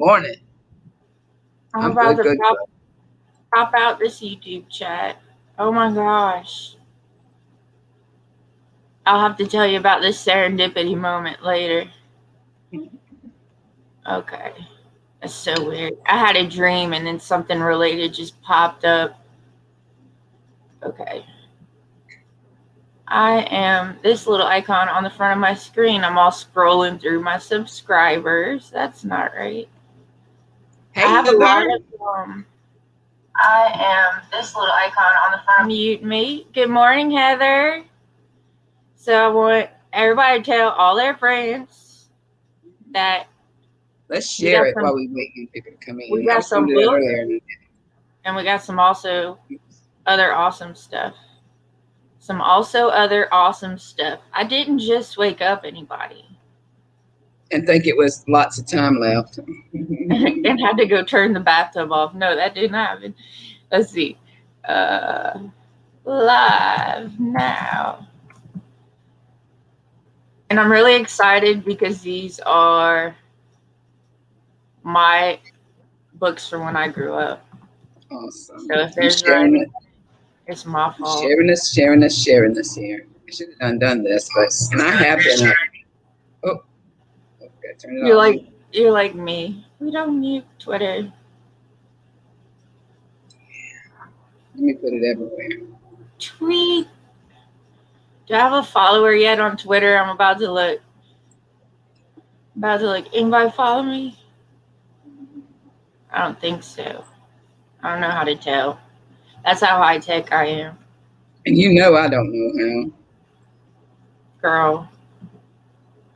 Morning. I'm I'm about good, to good, good. pop out this YouTube chat. Oh my gosh. I'll have to tell you about this serendipity moment later. Okay. That's so weird. I had a dream and then something related just popped up. Okay. I am this little icon on the front of my screen. I'm all scrolling through my subscribers. That's not right. Hey, I have a lot Heather. of I am this little icon on the front. Mute me. Good morning, Heather. So I want everybody to tell all their friends that Let's share it while we wait for people to come in. we got some do that books, earlier. and we got some also other awesome stuff. Some also other awesome stuff. I didn't just wake up anybody. And think it was lots of time left. And had to go turn the bathtub off. No, that didn't happen. Let's see. Live now. And I'm really excited because these are my books from when I grew up. Awesome. So if there's writing, it's my fault. Sharing this here. I should have done this, but and I have been. Oh, okay, turn it off. You're like me. We don't mute Twitter. Let me put it everywhere. Tweet. Do I have a follower yet on Twitter? I'm about to look. Anybody follow me? I don't think so. I don't know how to tell. That's how high tech I am. And you know I don't know how. Girl.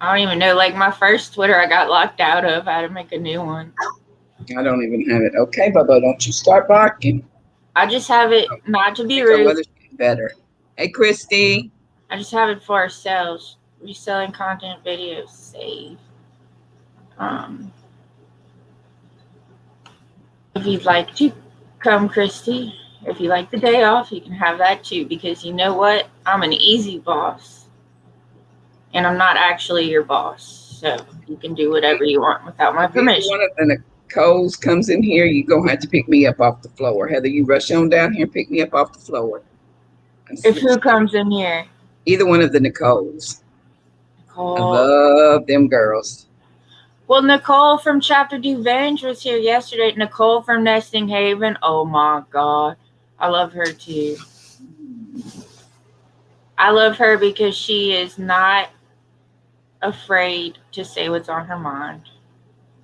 I don't even know. Like my first Twitter I got locked out of. I had to make a new one. I don't even have it. Okay, Bubba, don't you start barking. I just have it not to be rude. Better. Hey, Christy. I just have it for ourselves. Reselling content videos. Save. If you'd like to come, Christy, if you like the day off, you can have that too. Because you know what? I'm an easy boss. And I'm not actually your boss. So you can do whatever you want without my permission. One of the Nicole's comes in here, you're going to have to pick me up off the floor. Heather, you rush on down here and pick me up off the floor. If who comes in here? Either one of the Nicoles. Nicole. I love them girls. Well, Nicole from Chapter Duvenge was here yesterday. Nicole from Nesting Haven. Oh my God. I love her too. I love her because she is not afraid to say what's on her mind.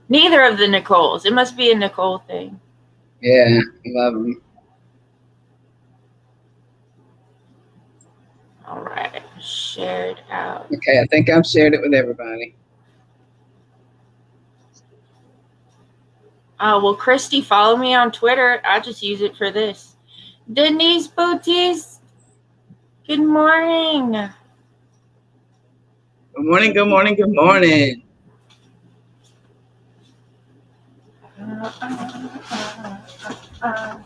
Neither of the Nicoles. It must be a Nicole thing. Yeah, I love them. All right. Shared out. Okay, I think I've shared it with everybody. Well, Christy, follow me on Twitter. I just use it for this. Denise Boutis. Good morning. Good morning, good morning, good morning.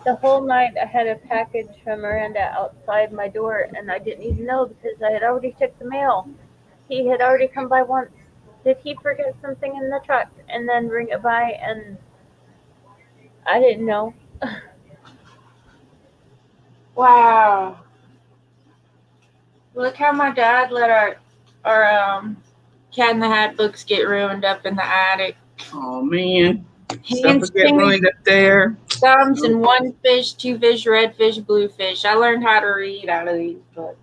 The whole night I had a package from Miranda outside my door, and I didn't even know because I had already checked the mail. He had already come by once. Did he forget something in the truck and then bring it by, and I didn't know. Wow. Look how my dad let our Cat in the Hat books get ruined up in the attic. Oh, man. Hands get ruined up there. Thumbs and one fish, two fish, red fish, blue fish. I learned how to read out of these books.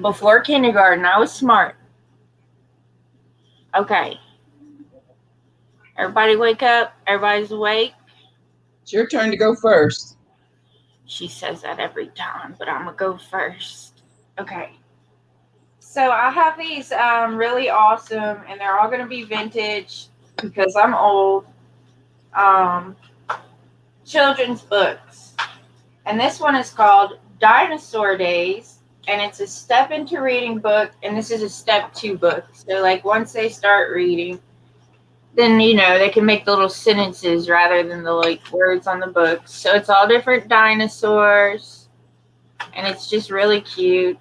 Before kindergarten, I was smart. Okay. Everybody wake up. Everybody's awake. It's your turn to go first. She says that every time, but I'm going to go first. Okay. So I have these really awesome, and they're all going to be vintage because I'm old, children's books. And this one is called Dinosaur Days, and it's a step into reading book, and this is a step 2 book. So, like, once they start reading, then, you know, they can make the little sentences rather than the, like, words on the book. So it's all different dinosaurs, and it's just really cute.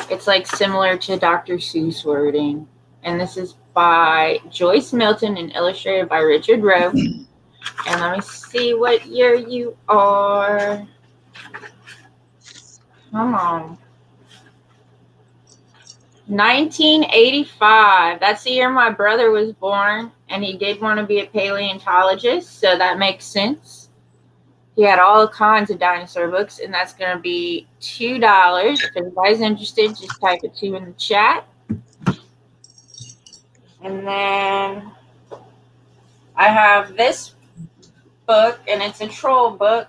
It's, like, similar to Dr. Seuss wording. And this is by Joyce Milton and illustrated by Richard Rowe. And let me see what year you are. Come on. 1985. That's the year my brother was born, and he did want to be a paleontologist, so that makes sense. He had all kinds of dinosaur books, and that's going to be $2. If anybody's interested, just type it 2 in the chat. And then I have this book, and it's a troll book,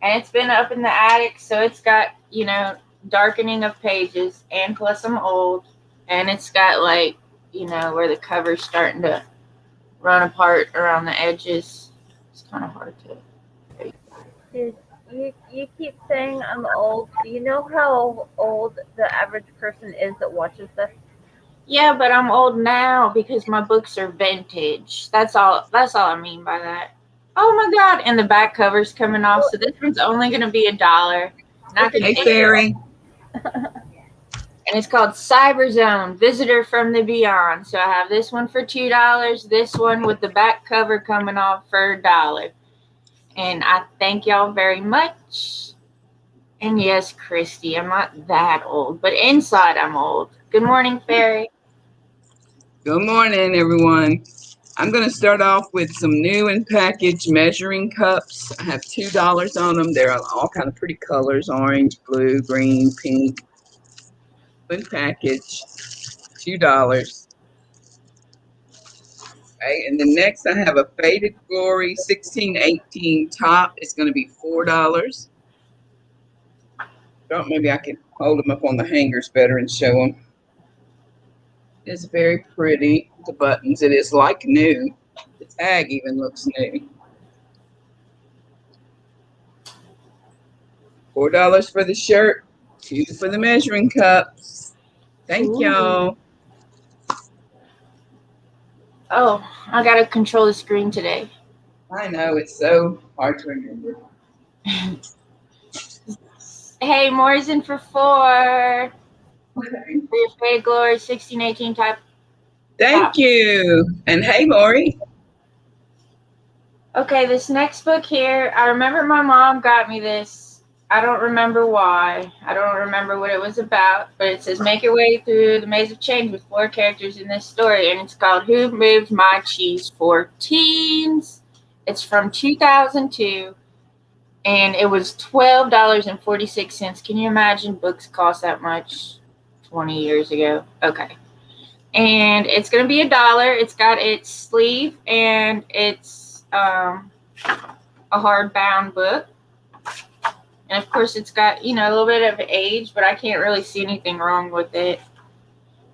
and it's been up in the attic, so it's got, you know, darkening of pages, and plus I'm old, and it's got, like, you know, where the cover's starting to run apart around the edges. It's kind of hard to. Dude, you keep saying I'm old. Do you know how old the average person is that watches this? Yeah, but I'm old now because my books are vintage. That's all I mean by that. Oh my God! And the back cover's coming off, so this one's only going to be $1. Hey, Fairy. And it's called Cyber Zone, Visitor from the Beyond. So I have this one for $2, this one with the back cover coming off for $1. And I thank y'all very much. And yes, Christy, I'm not that old, but inside I'm old. Good morning, Fairy. Good morning, everyone. I'm going to start off with some new and packaged measuring cups. I have $2 on them. They're all kind of pretty colors, orange, blue, green, pink. When packaged, $2. Okay, and then next I have a Faded Glory 1618 top. It's going to be $4. Maybe I can hold them up on the hangers better and show them. It's very pretty. The buttons, it is like new. The tag even looks new. $4 for the shirt, $2 for the measuring cups. Thank y'all. Oh, I gotta control the screen today. I know, it's so hard to remember. Hey, Moore's in for $4. Okay. For your Faded Glory 1618 type. Thank you. And hey, Maury. Okay, this next book here, I remember my mom got me this. I don't remember why. I don't remember what it was about, but it says make your way through the maze of change with 4 characters in this story, and it's called Who Moved My Cheese for Teens. It's from 2002, and it was $12.46. Can you imagine books cost that much 20 years ago? Okay. And it's going to be $1. It's got its sleeve, and it's a hardbound book. And of course, it's got, you know, a little bit of age, but I can't really see anything wrong with it.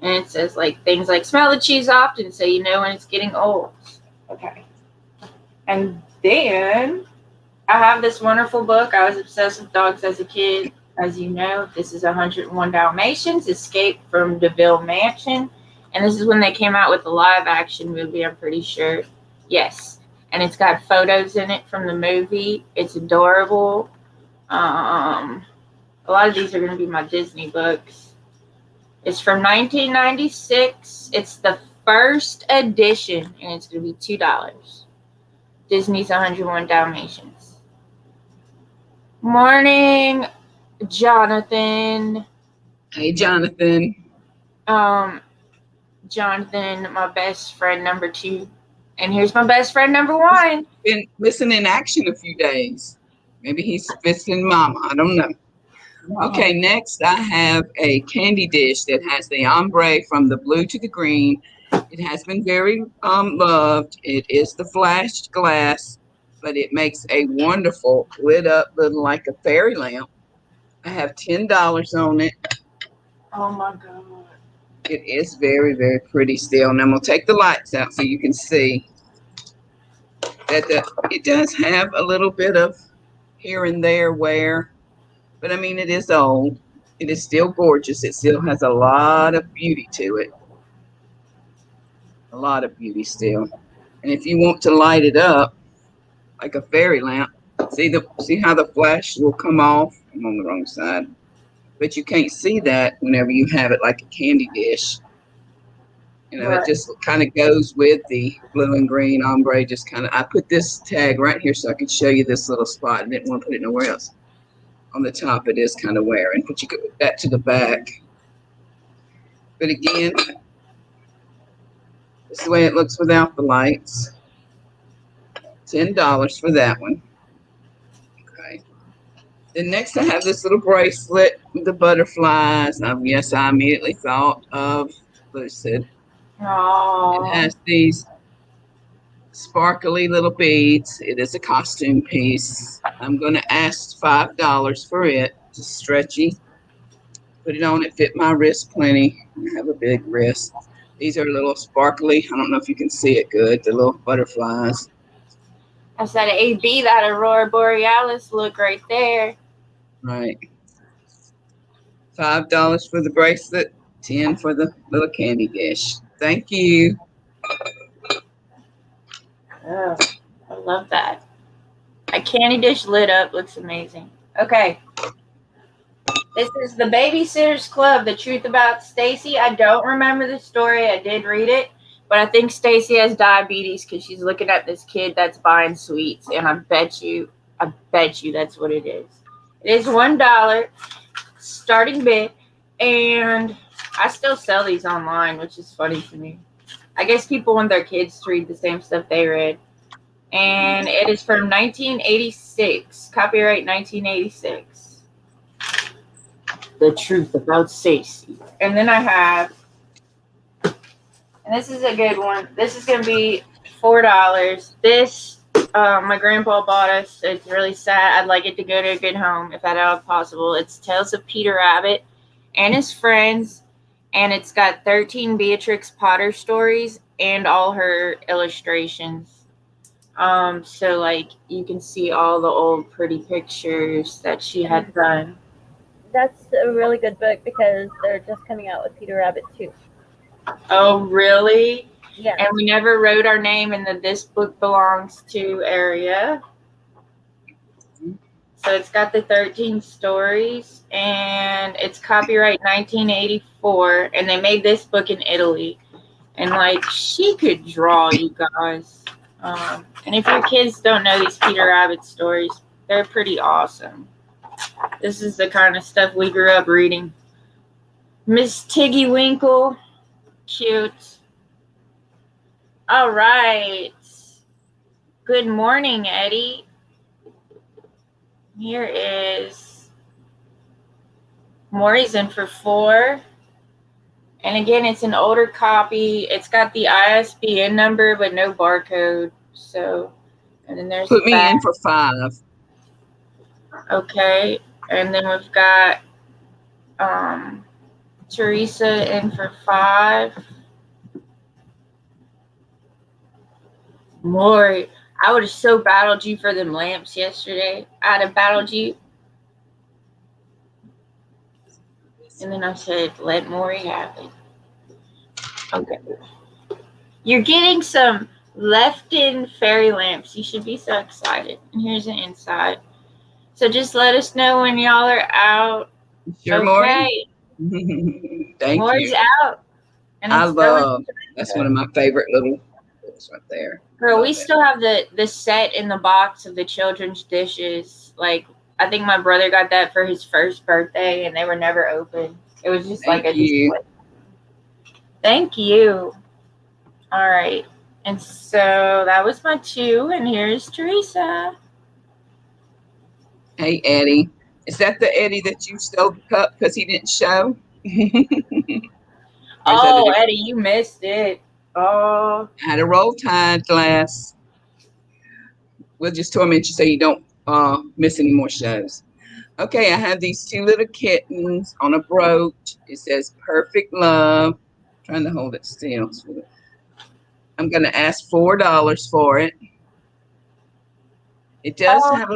And it says, like, things like smell the cheese often so you know when it's getting old. Okay. And then I have this wonderful book. I was obsessed with dogs as a kid. As you know, this is 101 Dalmatians, Escape from DeVille Mansion. And this is when they came out with the live action movie, I'm pretty sure. Yes. And it's got photos in it from the movie. It's adorable. A lot of these are going to be my Disney books. It's from 1996. It's the first edition, and it's going to be $2. Disney's 101 Dalmatians. Morning, Jonathan. Hey, Jonathan. Jonathan, my best friend number 2. And here's my best friend number 1. Been missing in action a few days. Maybe he's visiting Mama. I don't know. Okay, next I have a candy dish that has the ombre from the blue to the green. It has been very loved. It is the flashed glass, but it makes a wonderful lit up little like a fairy lamp. I have $10 on it. Oh my God. It is very, very pretty still. And I'm going to take the lights out so you can see that it does have a little bit of here and there wear. But I mean, it is old. It is still gorgeous. It still has a lot of beauty to it. A lot of beauty still. And if you want to light it up like a fairy lamp, see how the flash will come off? I'm on the wrong side. But you can't see that whenever you have it like a candy dish. You know, it just kind of goes with the blue and green ombre. Just kind of, I put this tag right here so I could show you this little spot. I didn't want to put it nowhere else. On the top, it is kind of wearing, but you could put that to the back. But again, this is the way it looks without the lights. $10 for that one. Okay. Then next I have this little bracelet with the butterflies. Yes, I immediately thought of Lucid. Oh. It has these sparkly little beads. It is a costume piece. I'm going to ask $5 for it. It's stretchy. Put it on. It fit my wrist plenty. I have a big wrist. These are a little sparkly. I don't know if you can see it good. The little butterflies. That's that AB, that Aurora Borealis look right there. Right. $5 for the bracelet. 10 for the little candy dish. Thank you. Oh, I love that. A candy dish lit up looks amazing. Okay. This is the Babysitter's Club, The Truth About Stacy. I don't remember the story. I did read it. But I think Stacy has diabetes because she's looking at this kid that's buying sweets. And I bet you that's what it is. It is $1 starting bid. And I still sell these online, which is funny to me. I guess people want their kids to read the same stuff they read. And it is from 1986. Copyright 1986. The Truth About Stacy. And then I have, and this is a good one. This is going to be $4. This, my grandpa bought us. It's really sad. I'd like it to go to a good home if at all possible. It's Tales of Peter Rabbit and his friends. And it's got 13 Beatrix Potter stories and all her illustrations. So like you can see all the old pretty pictures that she had done. That's a really good book because they're just coming out with Peter Rabbit too. Oh, really? Yeah. And we never wrote our name in the This Book Belongs To area. So it's got the 13 stories, and it's copyright 1984, and they made this book in Italy. And, like, she could draw, you guys. And if your kids don't know these Peter Rabbit stories, they're pretty awesome. This is the kind of stuff we grew up reading. Miss Tiggy Winkle. Cute. All right. Good morning, Eddie. Here is Maury's in for $4. And again, it's an older copy. It's got the ISBN number, but no barcode. So, and then there's Put me in for $5. Okay. And then we've got Teresa in for $5. Maury, I would have so battled you for them lamps yesterday. I'd have battled you. And then I said, let Maury have it. Okay. You're getting some left-in fairy lamps. You should be so excited. And here's the inside. So just let us know when y'all are out. Sure, okay. Maury? Thank Maury's you. out. And I love, that's one of my favorite little books right there. Girl, we still have the set in the box of the children's dishes. Like, I think my brother got that for his first birthday, and they were never open. It was just like a display. Thank you. All right. And so that was my 2, and here's Teresa. Hey, Eddie. Is that the Eddie that you stole the cup because he didn't show? Oh, Eddie, you missed it. Oh. I had a Roll Tide glass. We'll just torment you so you don't miss any more shows. Okay, I have these 2 little kittens on a brooch. It says Perfect Love. I'm trying to hold it still. I'm going to ask $4 for it. It does have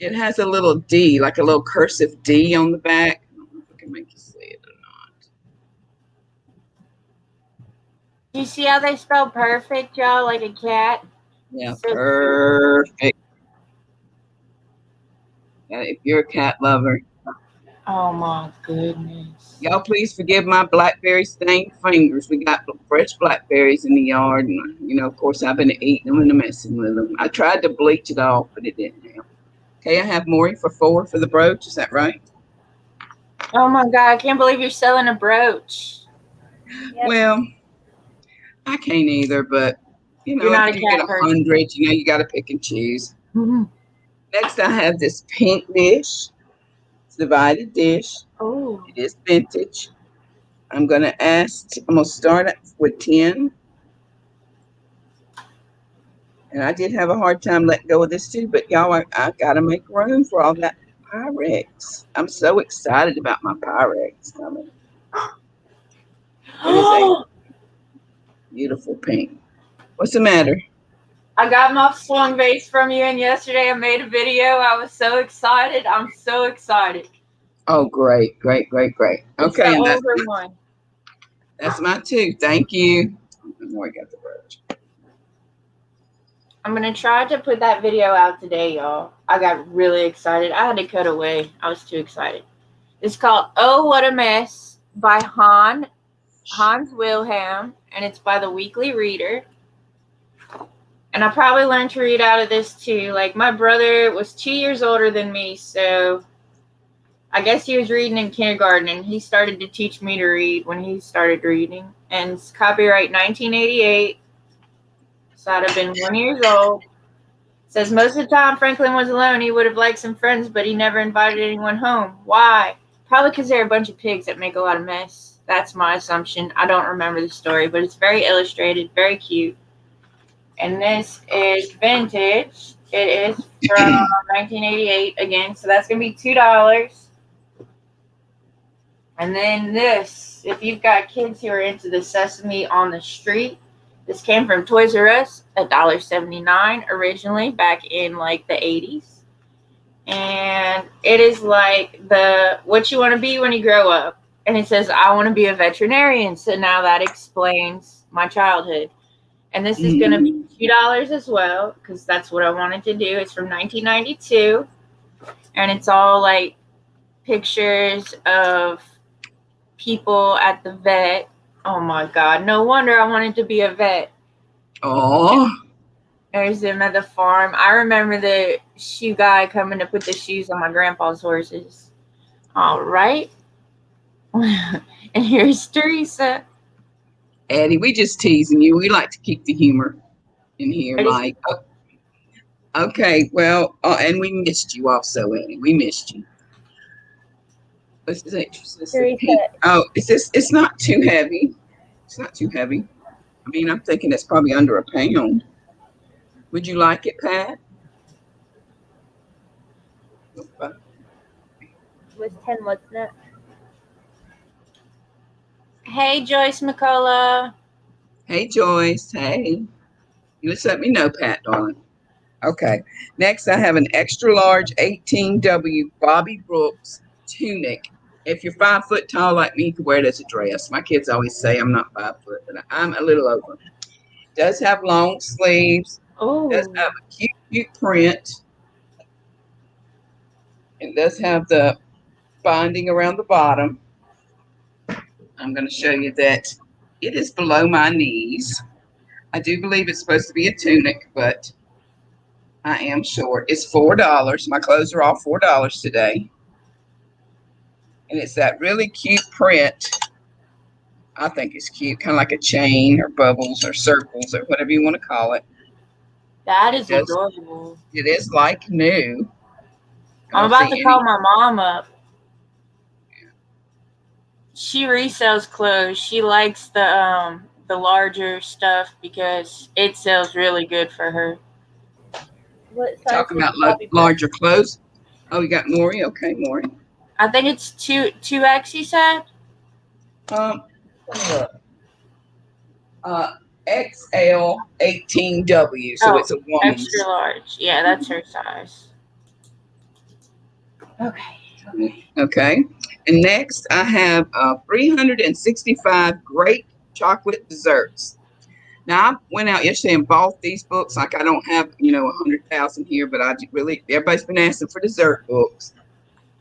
it has a little D, like a little cursive D on the back. I don't know if I can make you see it or not. Do you see how they spell perfect, y'all? Like a cat? Yeah, so perfect. Yeah, if you're a cat lover. Oh my goodness. Y'all please forgive my blackberry stained fingers. We got fresh blackberries in the yard, and of course, I've been eating them and messing with them. I tried to bleach it off, but it didn't help. Okay, I have Maury for 4 for the brooch. Is that right? Oh my God, I can't believe you're selling a brooch. Yep. Well, I can't either, but You're not if a you get cat person. 100, you got to pick and choose. Mm-hmm. Next, I have this pink dish. It's a divided dish. Oh. It is vintage. I'm going to start with 10. And I did have a hard time letting go of this too, but y'all, I got to make room for all that Pyrex. I'm so excited about my Pyrex coming. It is a beautiful pink. What's the matter? I got my swung vase from you, and yesterday I made a video. I was so excited. I'm so excited. Oh, great. It's Okay, and the older one. that's my 2. Thank you. I got the brooch. I'm going to try to put that video out today, y'all. I got really excited. I had to cut away. I was too excited. It's called Oh, What a Mess by Hans Wilhelm, and it's by the Weekly Reader. And I probably learned to read out of this too. Like, my brother was 2 years older than me, so I guess he was reading in kindergarten, and he started to teach me to read when he started reading. And it's copyright 1988, so I'd have been 1 year old. It says, most of the time Franklin was alone. He would have liked some friends, but he never invited anyone home. Why? Probably because they're a bunch of pigs that make a lot of mess. That's my assumption. I don't remember the story, but it's very illustrated, very cute. And this is vintage. It is from 1988 again, so that's going to be $2. And then this, if you've got kids who are into the Sesame on the Street, this came from Toys R Us, $1.79 originally, back in like the 80s. And it is like the what you want to be when you grow up. And it says, I want to be a veterinarian. So now that explains my childhood. And this is going to be $2 as well, because that's what I wanted to do. It's from 1992. And it's all like pictures of people at the vet. Oh my God. No wonder I wanted to be a vet. Oh. There's them at the farm. I remember the shoe guy coming to put the shoes on my grandpa's horses. All right. And here's Teresa. Addie, we just teasing you. We like to keep the humor in here. Like, okay, well, and we missed you also, Addie. We missed you. What's this? Oh, it's not too heavy. It's not too heavy. I mean, I'm thinking it's probably under a pound. Would you like it, Pat? Was 10, wasn't it? Hey, Joyce McCullough. Hey, Joyce. Hey. You just let me know, Pat, darling. Okay. Next, I have an extra large 18W Bobby Brooks tunic. If you're 5 foot tall like me, you can wear it as a dress. My kids always say I'm not 5 foot, but I'm a little over. It does have long sleeves. Oh. It does have a cute print. It does have the binding around the bottom. I'm going to show you that it is below my knees. I do believe it's supposed to be a tunic, but I am short. It's $4. My clothes are all $4 today. And it's that really cute print. I think it's cute, kind of like a chain or bubbles or circles or whatever you want to call it. That is adorable. It is like new. I'm about to call my mom up. She resells clothes. She likes the larger stuff because it sells really good for her. Talking about larger clothes. Oh, you got Maury? Okay, Maury. I think it's 2X, you said? XL 18W, so it's a woman's. Extra large. Yeah, that's her size. Okay. And next, I have 365 great chocolate desserts. Now, I went out yesterday and bought these books. Like, I don't have, 100,000 here, but everybody's been asking for dessert books.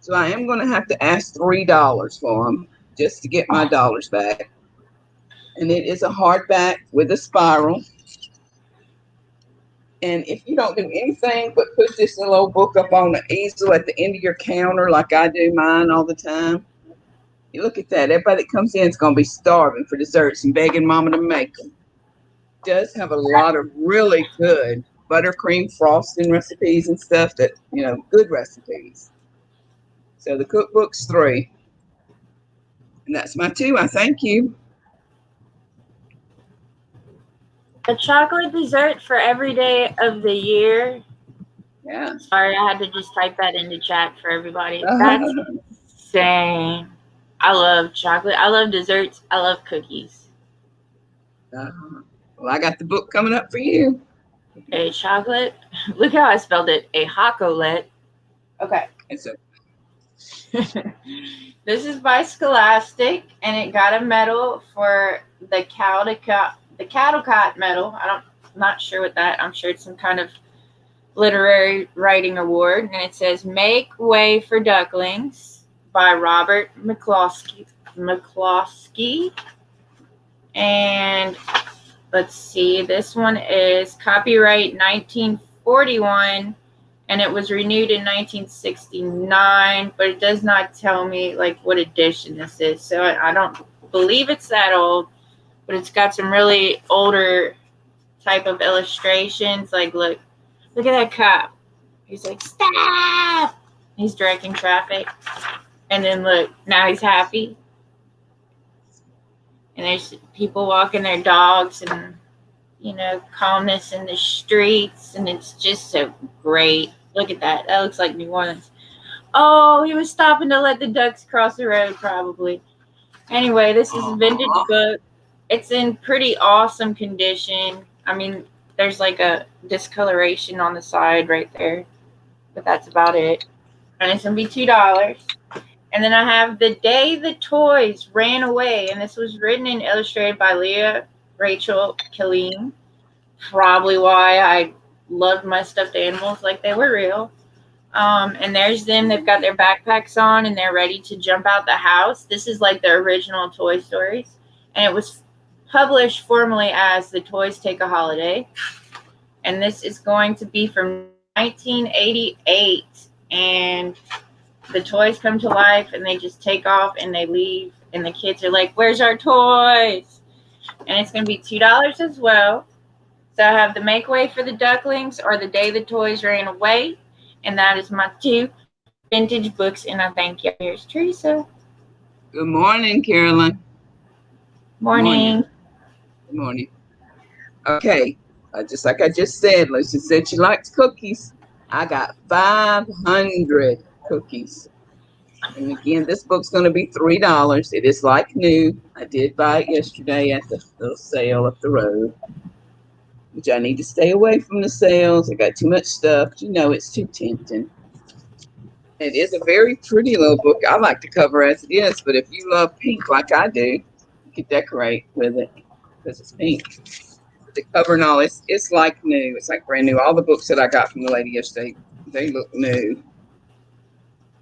So I am going to have to ask $3 for them just to get my dollars back. And it is a hardback with a spiral. And if you don't do anything but put this little book up on the easel at the end of your counter like I do mine all the time, you look at that. Everybody that comes in is going to be starving for desserts and begging Mama to make them. It does have a lot of really good buttercream frosting recipes and stuff that, good recipes. So the cookbook's $3. And that's my 2. I thank you. A chocolate dessert for every day of the year. Yeah. Sorry, I had to just type that into chat for everybody. That's insane. I love chocolate. I love desserts. I love cookies. Well, I got the book coming up for you. A chocolate. Look how I spelled it. A hocolet. Okay. It's a This is by Scholastic, and it got a medal for the Caldecott medal. I'm not sure what that. I'm sure it's some kind of literary writing award. And it says "Make Way for Ducklings" by Robert McCloskey. And let's see, this one is copyright 1941. And it was renewed in 1969, but it does not tell me like what edition this is. So I don't believe it's that old, but it's got some really older type of illustrations. Like, look at that cop. He's like, stop! He's directing traffic. And then look, now he's happy. And there's people walking their dogs and, calmness in the streets. And it's just so great. Look at that. That looks like New Orleans. Oh, he was stopping to let the ducks cross the road, probably. Anyway, this is a vintage book. It's in pretty awesome condition. I mean, there's like a discoloration on the side right there. But that's about it. And it's going to be $2. And then I have The Day the Toys Ran Away. And this was written and illustrated by Leah Rachel Killeen. Probably why I loved my stuffed animals like they were real. And there's them. They've got their backpacks on and they're ready to jump out the house. This is like the original Toy Stories. And it was published formally as The Toys Take a Holiday. And this is going to be from 1988. And the toys come to life and they just take off and they leave. And the kids are like, where's our toys? And it's going to be $2 as well. So I have The Make Way for the Ducklings or The Day the Toys Ran Away. And that is my 2 vintage books. And I thank you. Here's Teresa. Good morning, Carolyn. Morning. Good morning. Okay. Just like I just said, Lucy said she likes cookies. I got 500 cookies. And again, this book's going to be $3. It is like new. I did buy it yesterday at the little sale up the road. Which I need to stay away from the sales. I got too much stuff. It's too tempting. It is a very pretty little book. I like the cover as it is, but if you love pink like I do, you can decorate with it because it's pink. The cover and all, it's like new. It's like brand new. All the books that I got from the lady yesterday, they look new.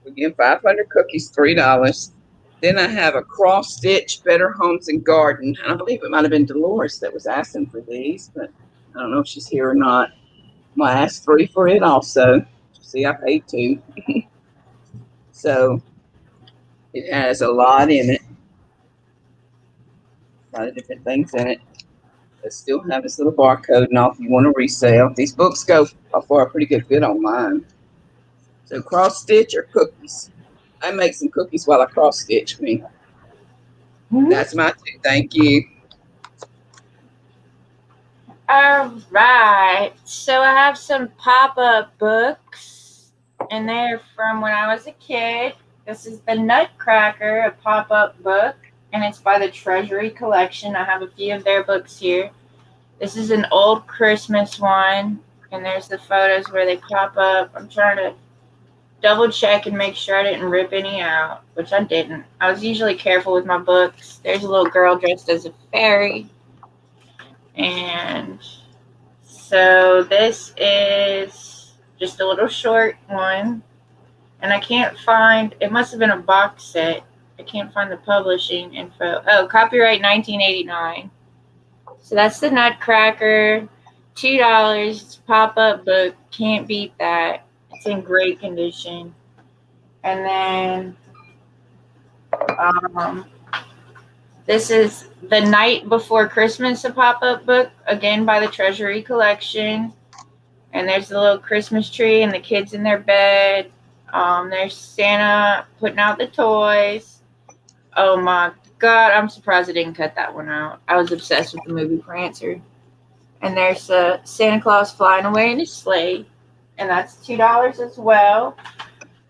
Again, 500 cookies, $3. Then I have a cross stitch Better Homes and Garden. And I believe it might have been Dolores that was asking for these, but I don't know if she's here or not. I'm going to ask $3 for it also. See, I paid $2. So it has a lot in it. A lot of different things in it. But still have this little barcode and all if you want to resell. These books go for a pretty good bit online. So cross stitch or cookies. I make some cookies while I cross stitch me. That's my 2. Thank you. All right. So I have some pop-up books, and they're from when I was a kid. This is the Nutcracker, a pop-up book, and it's by the Treasury Collection. I have a few of their books here. This is an old Christmas one, and there's the photos where they pop up. I'm trying to double check and make sure I didn't rip any out, which I didn't. I was usually careful with my books. There's a little girl dressed as a fairy. And so this is just a little short one. And I can't find, it must have been a box set. I can't find the publishing info. Oh, copyright 1989. So that's the Nutcracker. $2. It's a pop-up book. Can't beat that. It's in great condition. And then this is The Night Before Christmas, a pop-up book, again by the Treasury Collection. And there's the little Christmas tree and the kids in their bed. There's Santa putting out the toys. Oh my God, I'm surprised I didn't cut that one out. I was obsessed with the movie Prancer. And there's Santa Claus flying away in his sleigh. And that's $2 as well.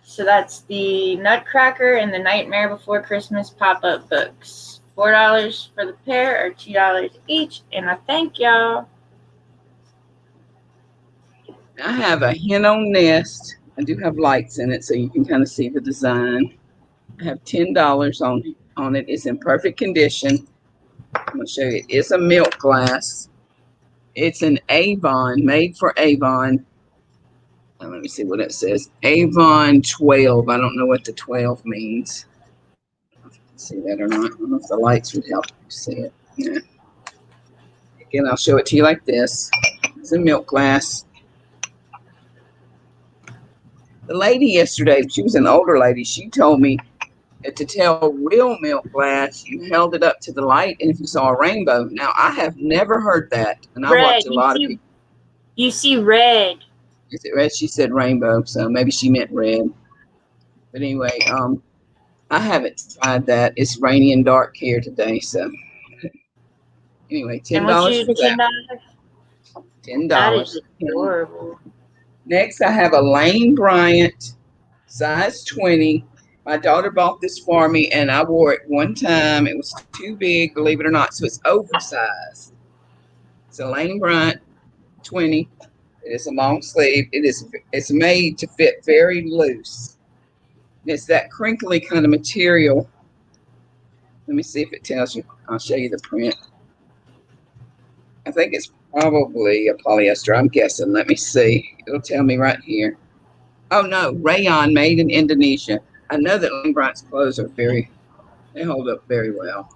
So that's the Nutcracker and the Nightmare Before Christmas pop-up books. $4 for the pair or $2 each. And I thank y'all. I have a hen on nest. I do have lights in it so you can kind of see the design. I have $10 on it. It's in perfect condition. I'm going to show you. It's a milk glass. It's an Avon, made for Avon. Let me see what it says. Avon 12. I don't know what the 12 means. I don't know if you can see that or not. I don't know if the lights would help you see it. Yeah. Again, I'll show it to you like this. It's a milk glass. The lady yesterday, she was an older lady, she told me to tell real milk glass, you held it up to the light and if you saw a rainbow. Now, I have never heard that. And I watch a lot of people. You see red. Is it red? She said rainbow, so maybe she meant red. But anyway, I haven't tried that. It's rainy and dark here today, so anyway, $10 for that. $10. That is adorable. Next, I have a Lane Bryant, size 20. My daughter bought this for me, and I wore it one time. It was too big, believe it or not, so it's oversized. It's a Lane Bryant 20. It is a long sleeve. It's made to fit very loose. It's that crinkly kind of material. Let me see if it tells you. I'll show you the print. I think it's probably a polyester, I'm guessing. Let me see. It'll tell me right here. Oh, no. Rayon, made in Indonesia. I know that Lane Bryant's clothes are they hold up very well.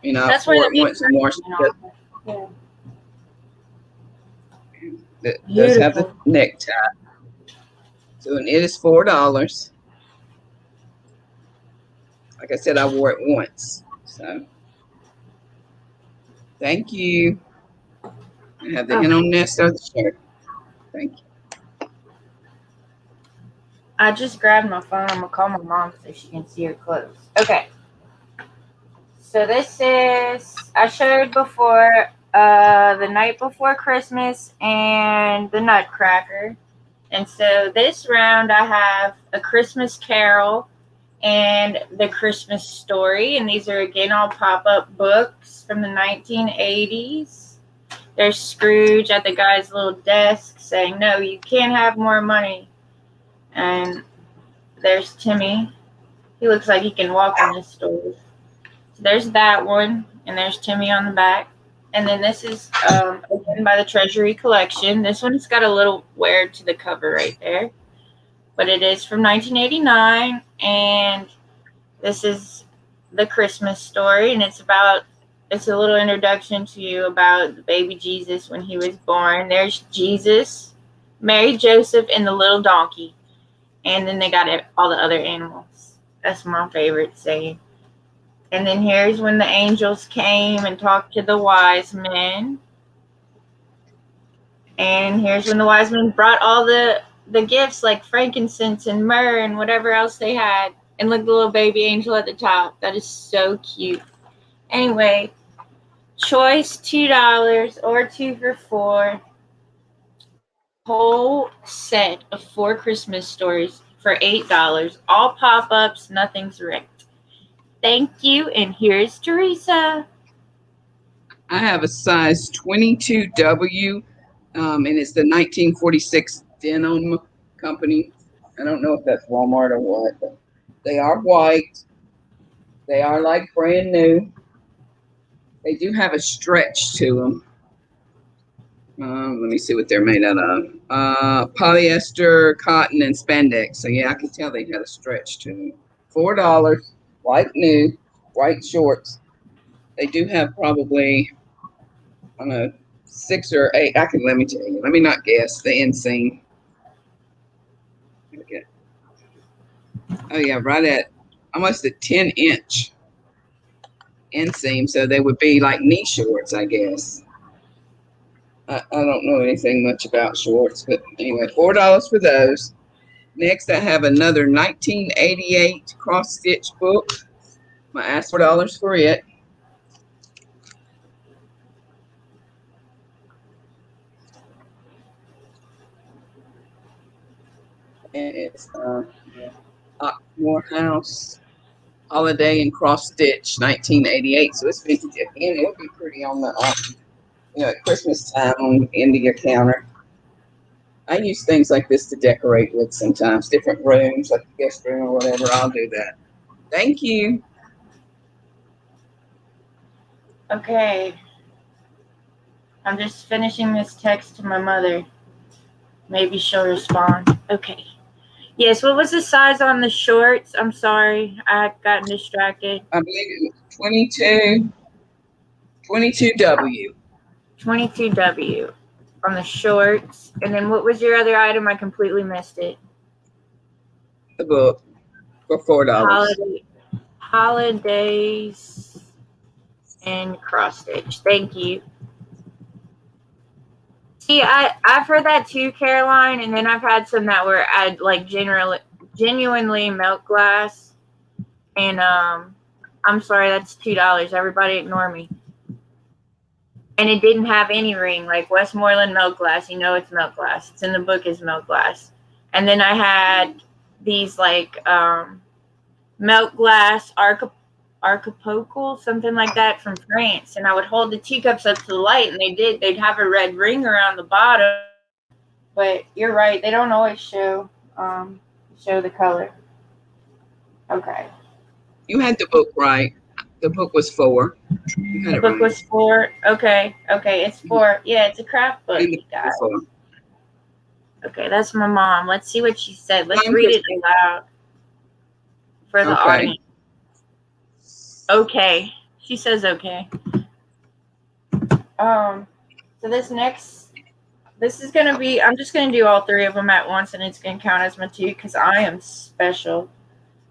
You know, that's I wore it once and washed it. Yeah. It does have the necktie. So, and it is $4. Like I said, I wore it once. So, thank you. I have the hen on nest of the shirt. Thank you. I just grabbed my phone. I'm going to call my mom so she can see her clothes. Okay. So this is, I showed before, The Night Before Christmas and the Nutcracker. And so this round I have A Christmas Carol and The Christmas Story. And these are, again, all pop-up books from the 1980s. There's Scrooge at the guy's little desk saying, no, you can't have more money. And there's Timmy. He looks like he can walk in this story. So there's that one. And there's Timmy on the back. And then this is again by the Treasury Collection. This one's got a little wear to the cover right there. But it is from 1989. And this is The Christmas Story. And it's a little introduction to you about the baby Jesus when he was born. There's Jesus, Mary, Joseph, and the little donkey. And then they got all the other animals. That's my favorite saying. And then here's when the angels came and talked to the wise men. And here's when the wise men brought all the gifts like frankincense and myrrh and whatever else they had. And look, the little baby angel at the top. That is so cute. Anyway, choice $2 or 2 for $4. Whole set of 4 Christmas stories for $8. All pop-ups, nothing's ripped. Thank you, and here's Teresa. I have a size 22W, and it's the 1946 Denim Company. I don't know if that's Walmart or what, but they are white. They are like brand new. They do have a stretch to them. Let me see what they're made out of. Polyester, cotton, and spandex. So yeah, I can tell they had a stretch to them. $4, white new, white shorts. They do have probably, I don't know, 6 or 8. Let me tell you. Let me not guess. The inseam. Okay. Oh yeah, right at almost a 10-inch inseam. So they would be like knee shorts, I guess. I don't know anything much about shorts, but anyway, $4 for those. Next, I have another 1988 cross-stitch book. I asked $4 for it. And it's Morehouse Holiday and Cross Stitch 1988. So it's vintage again. It'll be pretty on the at Christmas time on the end of your counter. I use things like this to decorate with sometimes, different rooms, like the guest room or whatever. I'll do that. Thank you. Okay. I'm just finishing this text to my mother. Maybe she'll respond. Okay. Yes, what was the size on the shorts? I'm sorry. I had gotten distracted. I believe it was 22W. 22W on the shorts. And then what was your other item? I completely missed it. The book for $4. Holidays and cross stitch. Thank you. See, I've heard that too, Caroline, and then I've had some that were at like genuinely milk glass. And I'm sorry, that's $2. Everybody ignore me. And it didn't have any ring, like Westmoreland milk glass. You know it's milk glass. It's in the book as milk glass. And then I had these like milk glass Archipelago, something like that from France. And I would hold the teacups up to the light, and they'd have a red ring around the bottom. But you're right, they don't always show the color. Okay. You had the book right. The book was $4. The book was $4. Okay, it's $4. Yeah, it's a craft book, guys. Okay, that's my mom. Let's see what she said. Let's read it aloud for the audience. Okay. She says okay. So this is going to be, I'm just going to do all 3 of them at once, and it's going to count as my 2 because I am special.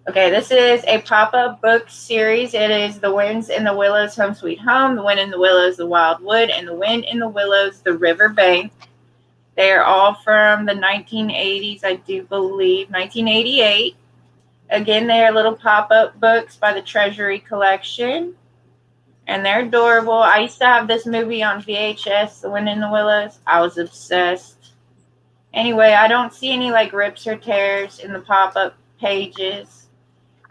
Okay, this is a pop-up book series. It is The Winds in the Willows, Home Sweet Home, The Wind in the Willows, The Wild Wood, and The Wind in the Willows, The River Bank. They are all from the 1980s, I do believe, 1988. Again, they are little pop-up books by the Treasury Collection, and they're adorable. I used to have this movie on VHS, The Wind in the Willows. I was obsessed. Anyway, I don't see any like rips or tears in the pop-up pages.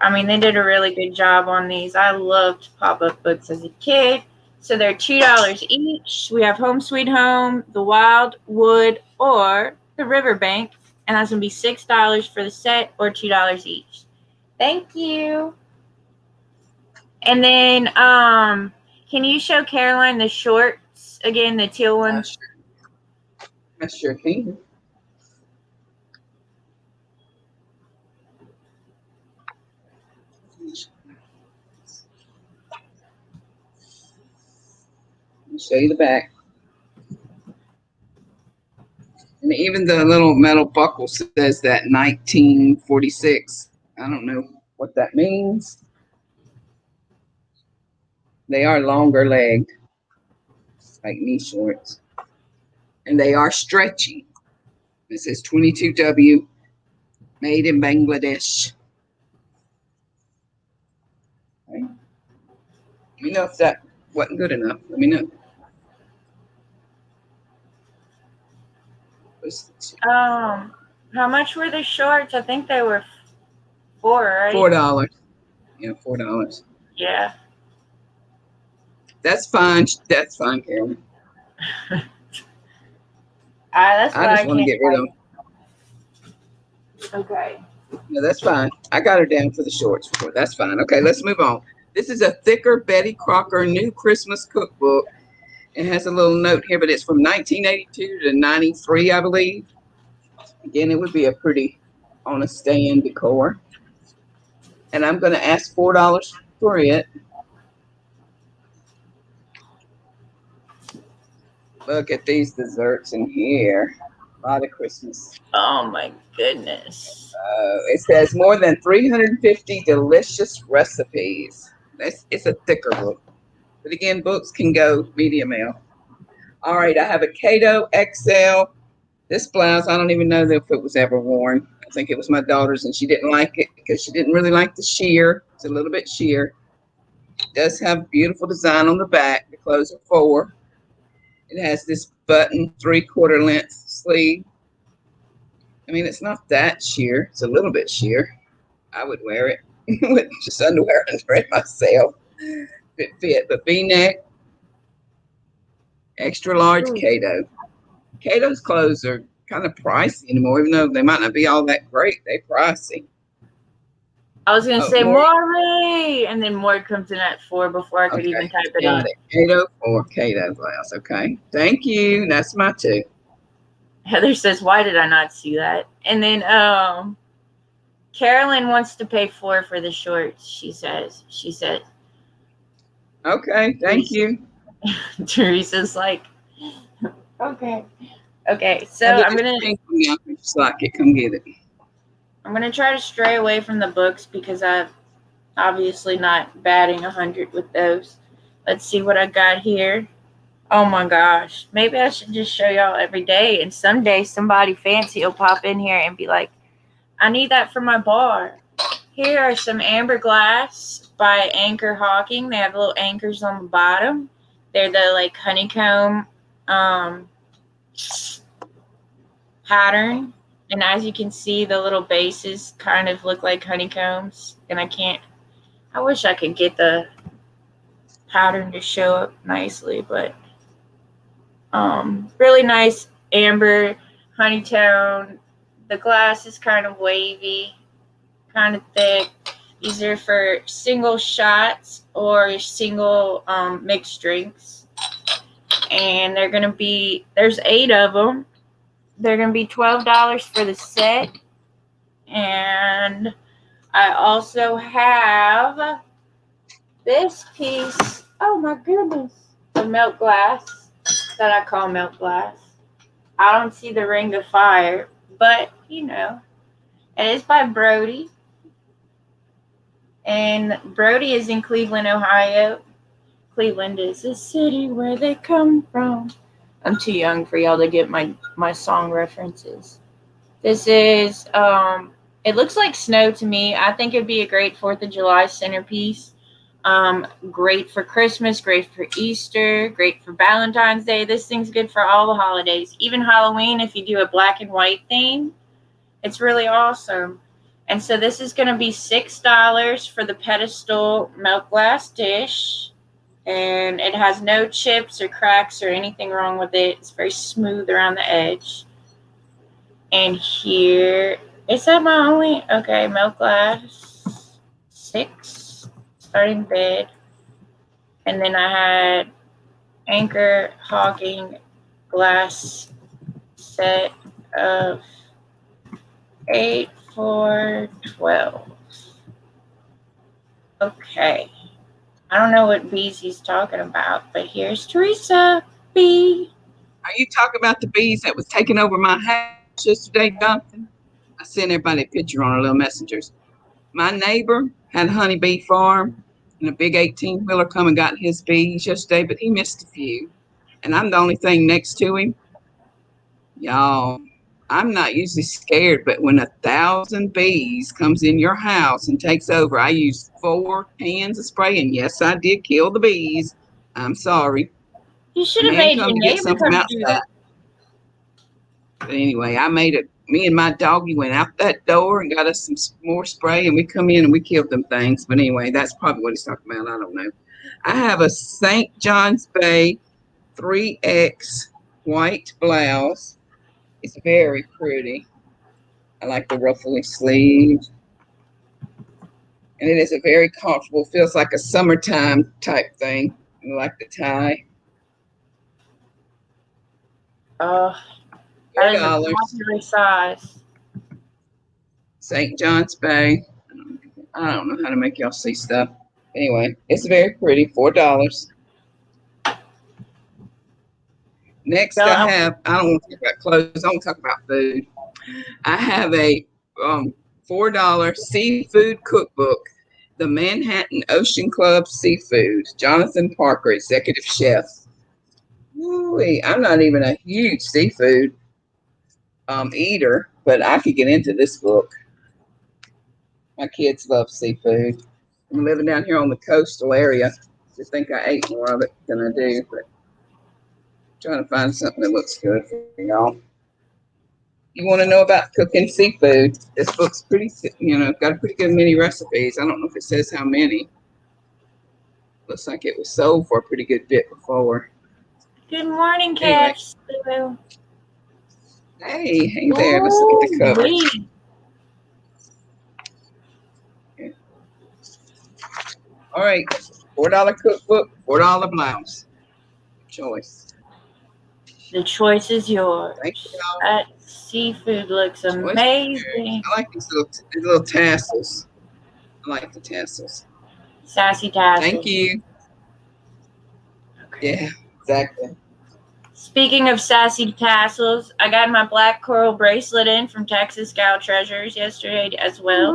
I mean, they did a really good job on these. I loved pop-up books as a kid. So they're $2 each. We have Home Sweet Home, The Wild Wood, or The Riverbank. And that's going to be $6 for the set or $2 each. Thank you. And then, can you show Caroline the shorts again, the teal ones? I sure can. I'll show you the back. And even the little metal buckle says that 1946. I don't know what that means. They are longer legged, like knee shorts. And they are stretchy. It says 22W, made in Bangladesh. Okay. Let me know if that wasn't good enough. Let me know. How much were the shorts? I think they were $4, right? $4. Yeah, $4. Yeah. That's fine. That's fine, Carolyn. That's I just want to get rid of them. Okay. No, that's fine. I got her down for the shorts before. That's fine. Okay, let's move on. This is a thicker Betty Crocker new Christmas cookbook. It has a little note here, but it's from 1982 to 93, I believe. Again, it would be a pretty on a stand decor. And I'm going to ask $4 for it. Look at these desserts in here. A lot of Christmas. Oh my goodness. It says more than 350 delicious recipes. It's a thicker book. But again, books can go medium mail. All right, I have a Cato XL. This blouse, I don't even know if it was ever worn. I think it was my daughter's, and she didn't like it because she didn't really like the sheer. It's a little bit sheer. It does have beautiful design on the back. The clothes are 4. It has this button 3/4 length sleeve. I mean, it's not that sheer. It's a little bit sheer. I would wear it with just underwear under it myself. If it fit. But V-neck, extra large Cato. Cato's clothes are kind of pricey anymore, even though they might not be all that great. They're pricey. I was gonna say Maury, and then Maury comes in at 4 before I could even type it in. Cato for Cato blouse. Okay, thank you. That's my 2. Heather says, "Why did I not see that?" And then Carolyn wants to pay 4 for the shorts. She said. Okay, thank you. Teresa's like, okay. So I'm gonna come get it. I'm gonna try to stray away from the books because I'm obviously not batting 100 with those. Let's see what I got here. Oh my gosh. Maybe I should just show y'all every day, and someday somebody fancy will pop in here and be like, I need that for my bar. Here are some amber glass by Anchor Hawking. They have little anchors on the bottom. They're the like honeycomb pattern. And as you can see, the little bases kind of look like honeycombs. And I wish I could get the pattern to show up nicely, but really nice amber honeytone. The glass is kind of wavy, kind of thick. These are for single shots or single mixed drinks. And there's 8 of them. They're going to be $12 for the set. And I also have this piece, oh my goodness, of milk glass that I call milk glass. I don't see the ring of fire, but you know, it is by Brody. And Brody is in Cleveland, Ohio. Cleveland is the city where they come from. I'm too young for y'all to get my song references. This is, it looks like snow to me. I think it'd be a great 4th of July centerpiece. Great for Christmas, great for Easter, great for Valentine's Day. This thing's good for all the holidays. Even Halloween, if you do a black and white theme, it's really awesome. And so this is going to be $6 for the pedestal milk glass dish. And it has no chips or cracks or anything wrong with it. It's very smooth around the edge. And here, is that my only? Okay, milk glass, 6, starting bid. And then I had Anchor Hawking glass set of 8 for $12. Okay. I don't know what bees he's talking about, but here's Teresa B. Are you talking about the bees that was taking over my house yesterday, Jonathan? I sent everybody a picture on our little messengers. My neighbor had a honeybee farm, and a big 18-wheeler come and got his bees yesterday, but he missed a few. And I'm the only thing next to him. Y'all, I'm not usually scared, but when 1,000 bees comes in your house and takes over, I used 4 cans of spray, and yes, I did kill the bees. I'm sorry. You should have made your neighbor come do that. But anyway, me and my doggy went out that door and got us some more spray, and we come in and we killed them things. But anyway, that's probably what he's talking about. I don't know. I have a St. John's Bay 3X white blouse. It's very pretty. I like the ruffly sleeves. And it is a very comfortable, feels like a summertime type thing. I like the tie. Oh, that is a $4. popular size. St. John's Bay. I don't know how to make y'all see stuff. Anyway, it's very pretty. $4. Next, I have, I don't want to talk about clothes. I want to talk about food. I have a $4 seafood cookbook, The Manhattan Ocean Club Seafood, Jonathan Parker, executive chef. Ooh-wee, I'm not even a huge seafood eater, but I could get into this book. My kids love seafood. I'm living down here on the coastal area. I think I ate more of it than I do, but I'm trying to find something that looks good for y'all. You want to know about cooking seafood? This book's pretty, got a pretty good many recipes. I don't know if it says how many. Looks like it was sold for a pretty good bit before. Good morning, Anyway. Cash. Hey there. Let's look at the cover. Okay. All right. $4 cookbook, $4 blouse. Choice. The choice is yours. Thank you, y'all. That seafood looks amazing. I like these little tassels. I like the tassels. Sassy tassels. Thank you. Okay. Yeah, exactly. Speaking of sassy tassels, I got my black coral bracelet in from Texas Gal Treasures yesterday as well.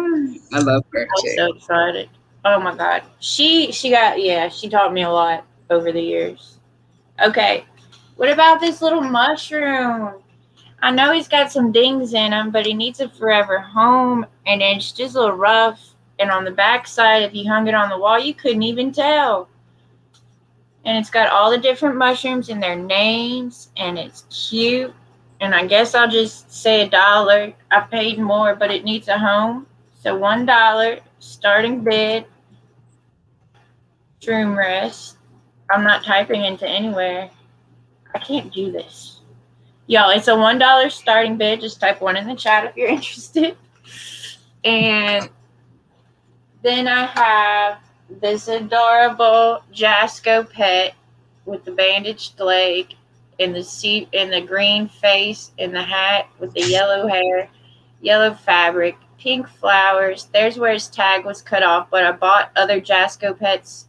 I love her. I was so excited. Oh my God. She taught me a lot over the years. Okay. What about this little mushroom? I know he's got some dings in him, but he needs a forever home, and it's just a little rough. And on the back side, if you hung it on the wall, you couldn't even tell. And it's got all the different mushrooms and their names, and it's cute. And I guess I'll just say $1. I paid more, but it needs a home. So $1, starting bid, shroom rest. I'm not typing into anywhere. I can't do this. Y'all, it's a $1 starting bid. Just type 1 in the chat if you're interested. And then I have this adorable Jasco pet with the bandaged leg and the green face and the hat with the yellow hair, yellow fabric, pink flowers. There's where his tag was cut off, but I bought other Jasco pets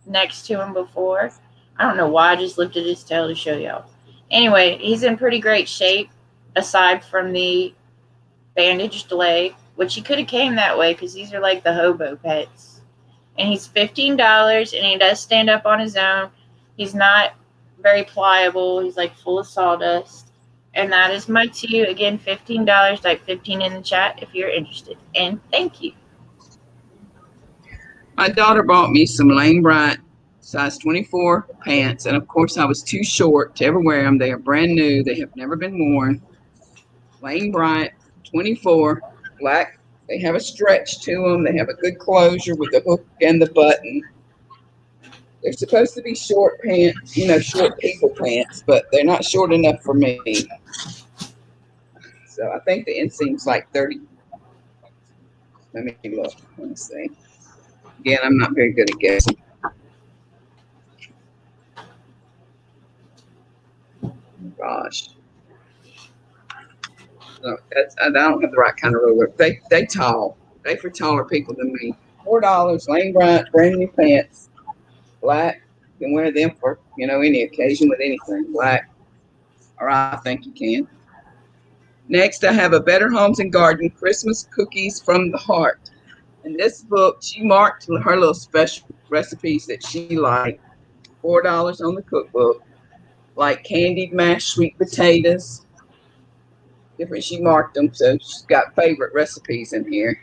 next to him before. I don't know why I just lifted his tail to show y'all. Anyway, he's in pretty great shape aside from the bandaged leg, which he could have came that way because these are like the hobo pets. And he's $15, and he does stand up on his own. He's not very pliable. He's like full of sawdust. And that is my 2. Again, $15. Type 15 in the chat if you're interested. And thank you. My daughter bought me some Lane Bryant size 24 pants, and of course I was too short to ever wear them. They are brand new. They have never been worn. Lane Bryant 24, black. They have a stretch to them. They have a good closure with the hook and the button. They're supposed to be short pants, short people pants, but they're not short enough for me. So I think the inseam's like 30. Let me look. Let me see. Again, I'm not very good at guessing. Gosh. No, I don't have the right kind of ruler. They tall. They for taller people than me. $4, Lane Bryant, brand new pants. Black. You can wear them for, any occasion with anything. Black. Or I think you can. Next, I have a Better Homes and Garden Christmas Cookies from the Heart. In this book, she marked her little special recipes that she liked. $4 on the cookbook. Like candied mashed sweet potatoes. Different, she marked them, so she's got favorite recipes in here.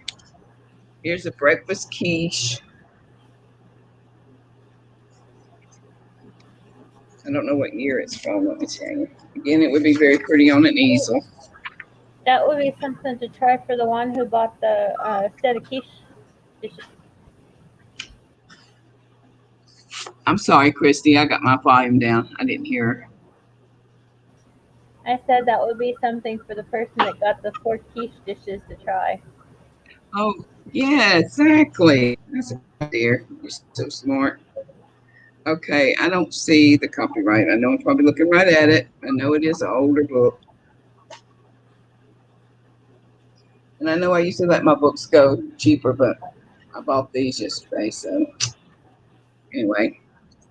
Here's a breakfast quiche. I don't know what year it's from. Let me tell you. Again, it would be very pretty on an easel. That would be something to try for the one who bought the set of quiche dishes. I'm sorry, Christy. I got my volume down. I didn't hear her. I said that would be something for the person that got the 4 quiche dishes to try. Oh, yeah, exactly. That's a good idea. You're so smart. Okay, I don't see the copyright. I know I'm probably looking right at it. I know it is an older book. And I know I used to let my books go cheaper, but I bought these yesterday. So anyway,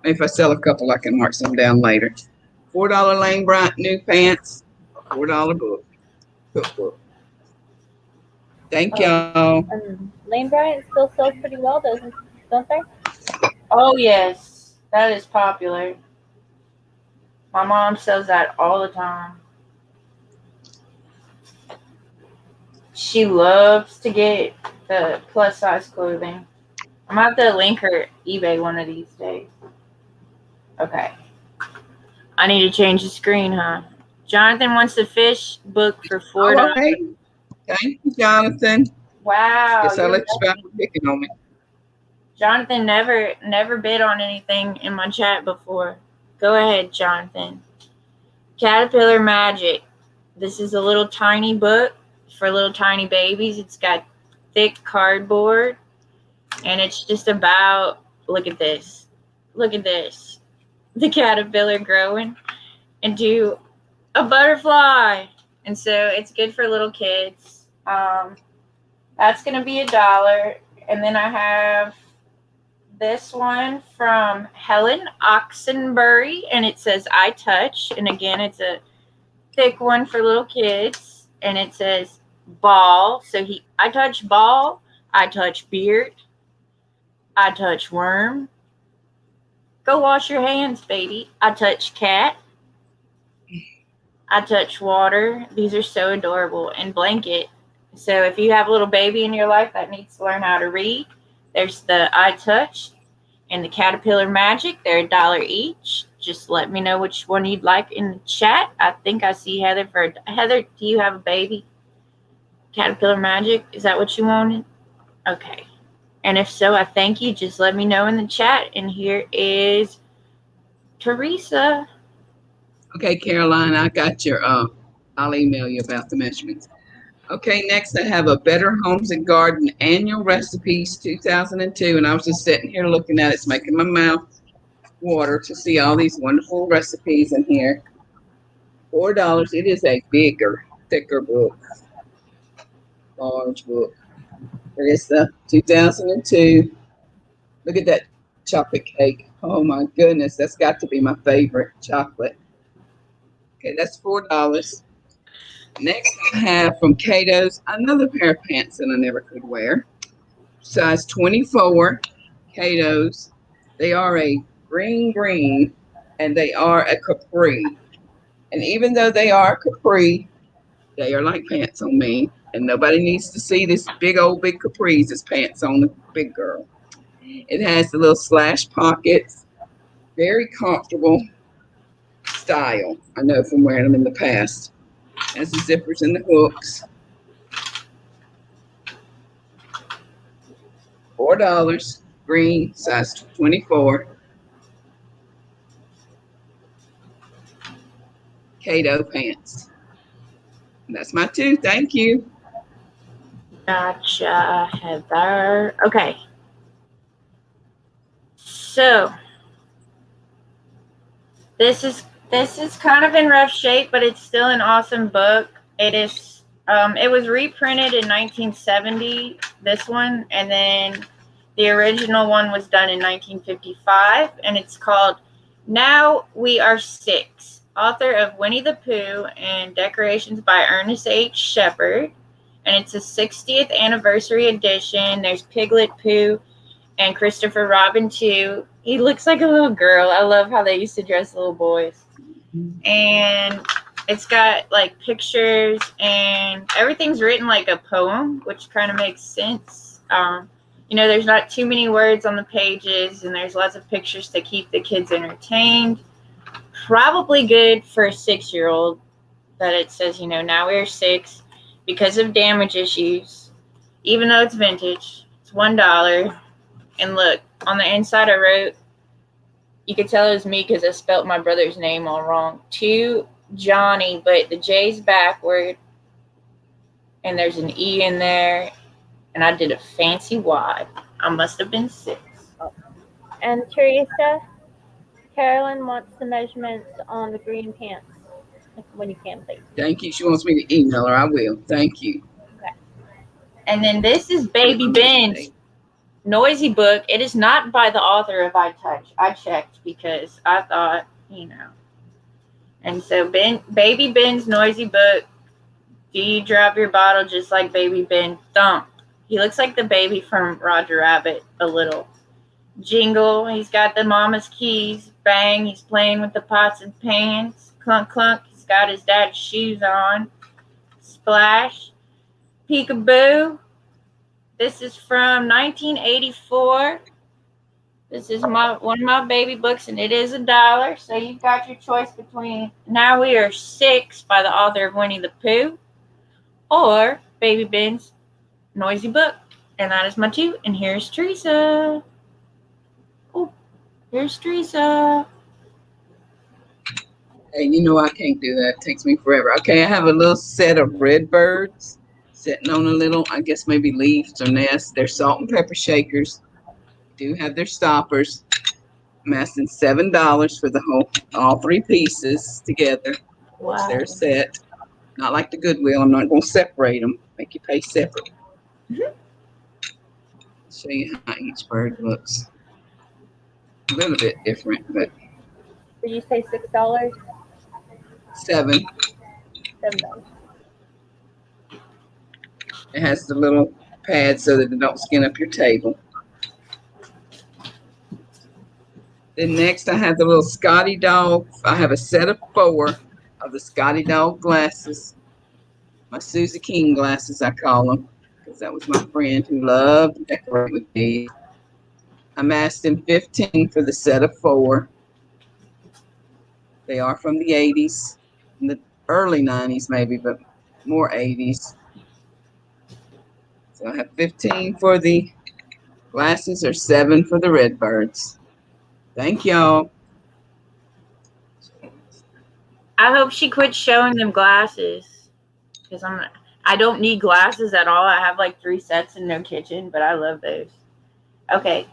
if I sell a couple, I can mark some down later. $4 Lane Bryant new pants, $4 book, cookbook. Thank y'all. Lane Bryant still sells pretty well, don't they? Oh yes, that is popular. My mom sells that all the time. She loves to get the plus size clothing. I'm gonna have to link her eBay one of these days. Okay. I need to change the screen, huh? Jonathan wants the fish book for $4. All right. Thank you, Jonathan. Wow. Guess I'll let you stop picking on me. Jonathan never bid on anything in my chat before. Go ahead, Jonathan. Caterpillar Magic. This is a little tiny book for little tiny babies. It's got thick cardboard, and it's just about, look at this. Look at this. The caterpillar growing into a butterfly. And so it's good for little kids. That's going to be $1. And then I have this one from Helen Oxenbury, and it says I touch. And again, it's a thick one for little kids, and it says ball. So I touch ball, I touch beard, I touch worm. Go wash your hands, baby. I touch cat, I touch water. These are so adorable. And blanket. So if you have a little baby in your life that needs to learn how to read, there's the I touch and the Caterpillar Magic. They're $1 each. Just let me know which one you'd like in the chat. I think I see Heather. Heather, do you have a baby? Caterpillar Magic, is that what you wanted? Okay. And if so, I thank you. Just let me know in the chat. And here is Teresa. Okay, Caroline, I got your, I'll email you about the measurements. Okay, next I have a Better Homes and Garden Annual Recipes 2002. And I was just sitting here looking at it. It's making my mouth water to see all these wonderful recipes in here. $4. It is a bigger, thicker book. Large book. It is the 2002. Look at that chocolate cake. Oh my goodness, that's got to be my favorite chocolate. Okay, that's $4. Next I have from Cato's another pair of pants that I never could wear. Size 24, Cato's. They are a green, and they are a capri. And even though they are capri, they are like pants on me. And nobody needs to see this big capris as pants on the big girl. It has the little slash pockets. Very comfortable style. I know from wearing them in the past. Has the zippers and the hooks. $4. Green, size 24. Cato pants. And that's my two. Thank you. Gotcha, Heather. Okay. So this is kind of in rough shape, but it's still an awesome book. It is. It was reprinted in 1970. This one, and then the original one was done in 1955, and it's called Now We Are Six. Author of Winnie the Pooh and decorations by Ernest H. Shepard. And it's a 60th anniversary edition. There's Piglet Pooh and Christopher Robin too. He looks like a little girl. I love how they used to dress little boys. And it's got like pictures, and everything's written like a poem, which kind of makes sense. There's not too many words on the pages, and there's lots of pictures to keep the kids entertained. Probably good for a 6-year-old that it says, now we're 6 because of damage issues. Even though it's vintage, it's $1. And look, on the inside I wrote, you could tell it was me because I spelt my brother's name all wrong. To Johnny, but the J's backward. And there's an E in there. And I did a fancy Y. I must have been 6. And Teresa, Carolyn wants the measurements on the green pants when you can, please. Thank you. She wants me to email her. I will. Thank you. Okay. And then this is Baby Ben's noisy book. It is not by the author of I Touch. I checked because I thought, you know. And so Baby Ben's noisy book. Do you drop your bottle just like Baby Ben? Thump. He looks like the baby from Roger Rabbit a little. Jingle. He's got the mama's keys. Bang. He's playing with the pots and pans. Clunk, clunk. He's got his dad's shoes on. Splash. Peekaboo. This is from 1984. This is one of my baby books, and it is $1. So you've got your choice between Now We Are 6 by the author of Winnie the Pooh or Baby Ben's noisy book. And that is my 2. And here's Teresa. Oh, here's Teresa. Hey, you know I can't do that. It takes me forever. Okay, I have a little set of red birds sitting on a little, I guess maybe leaves or nests. They're salt and pepper shakers. Do have their stoppers. I'm asking $7 for all 3 pieces together. Wow. They're set. Not like the Goodwill. I'm not going to separate them. Make you pay separate. Show you how each bird looks. A little bit different, but Did you say $6? $7. $7. It has the little pad so that it don't skin up your table. Then next I have the little Scottie dog. I have a set of 4 of the Scottie dog glasses. My Susie King glasses, I call them, because that was my friend who loved to decorate with me. I'm asking $15 for the set of 4. They are from the 80s, in the early 90s maybe, but more 80s. So I have $15 for the glasses or $7 for the red birds. Thank y'all. I hope she quits showing them glasses, because I don't need glasses at all. I have like 3 sets in no kitchen, but I love those. Okay.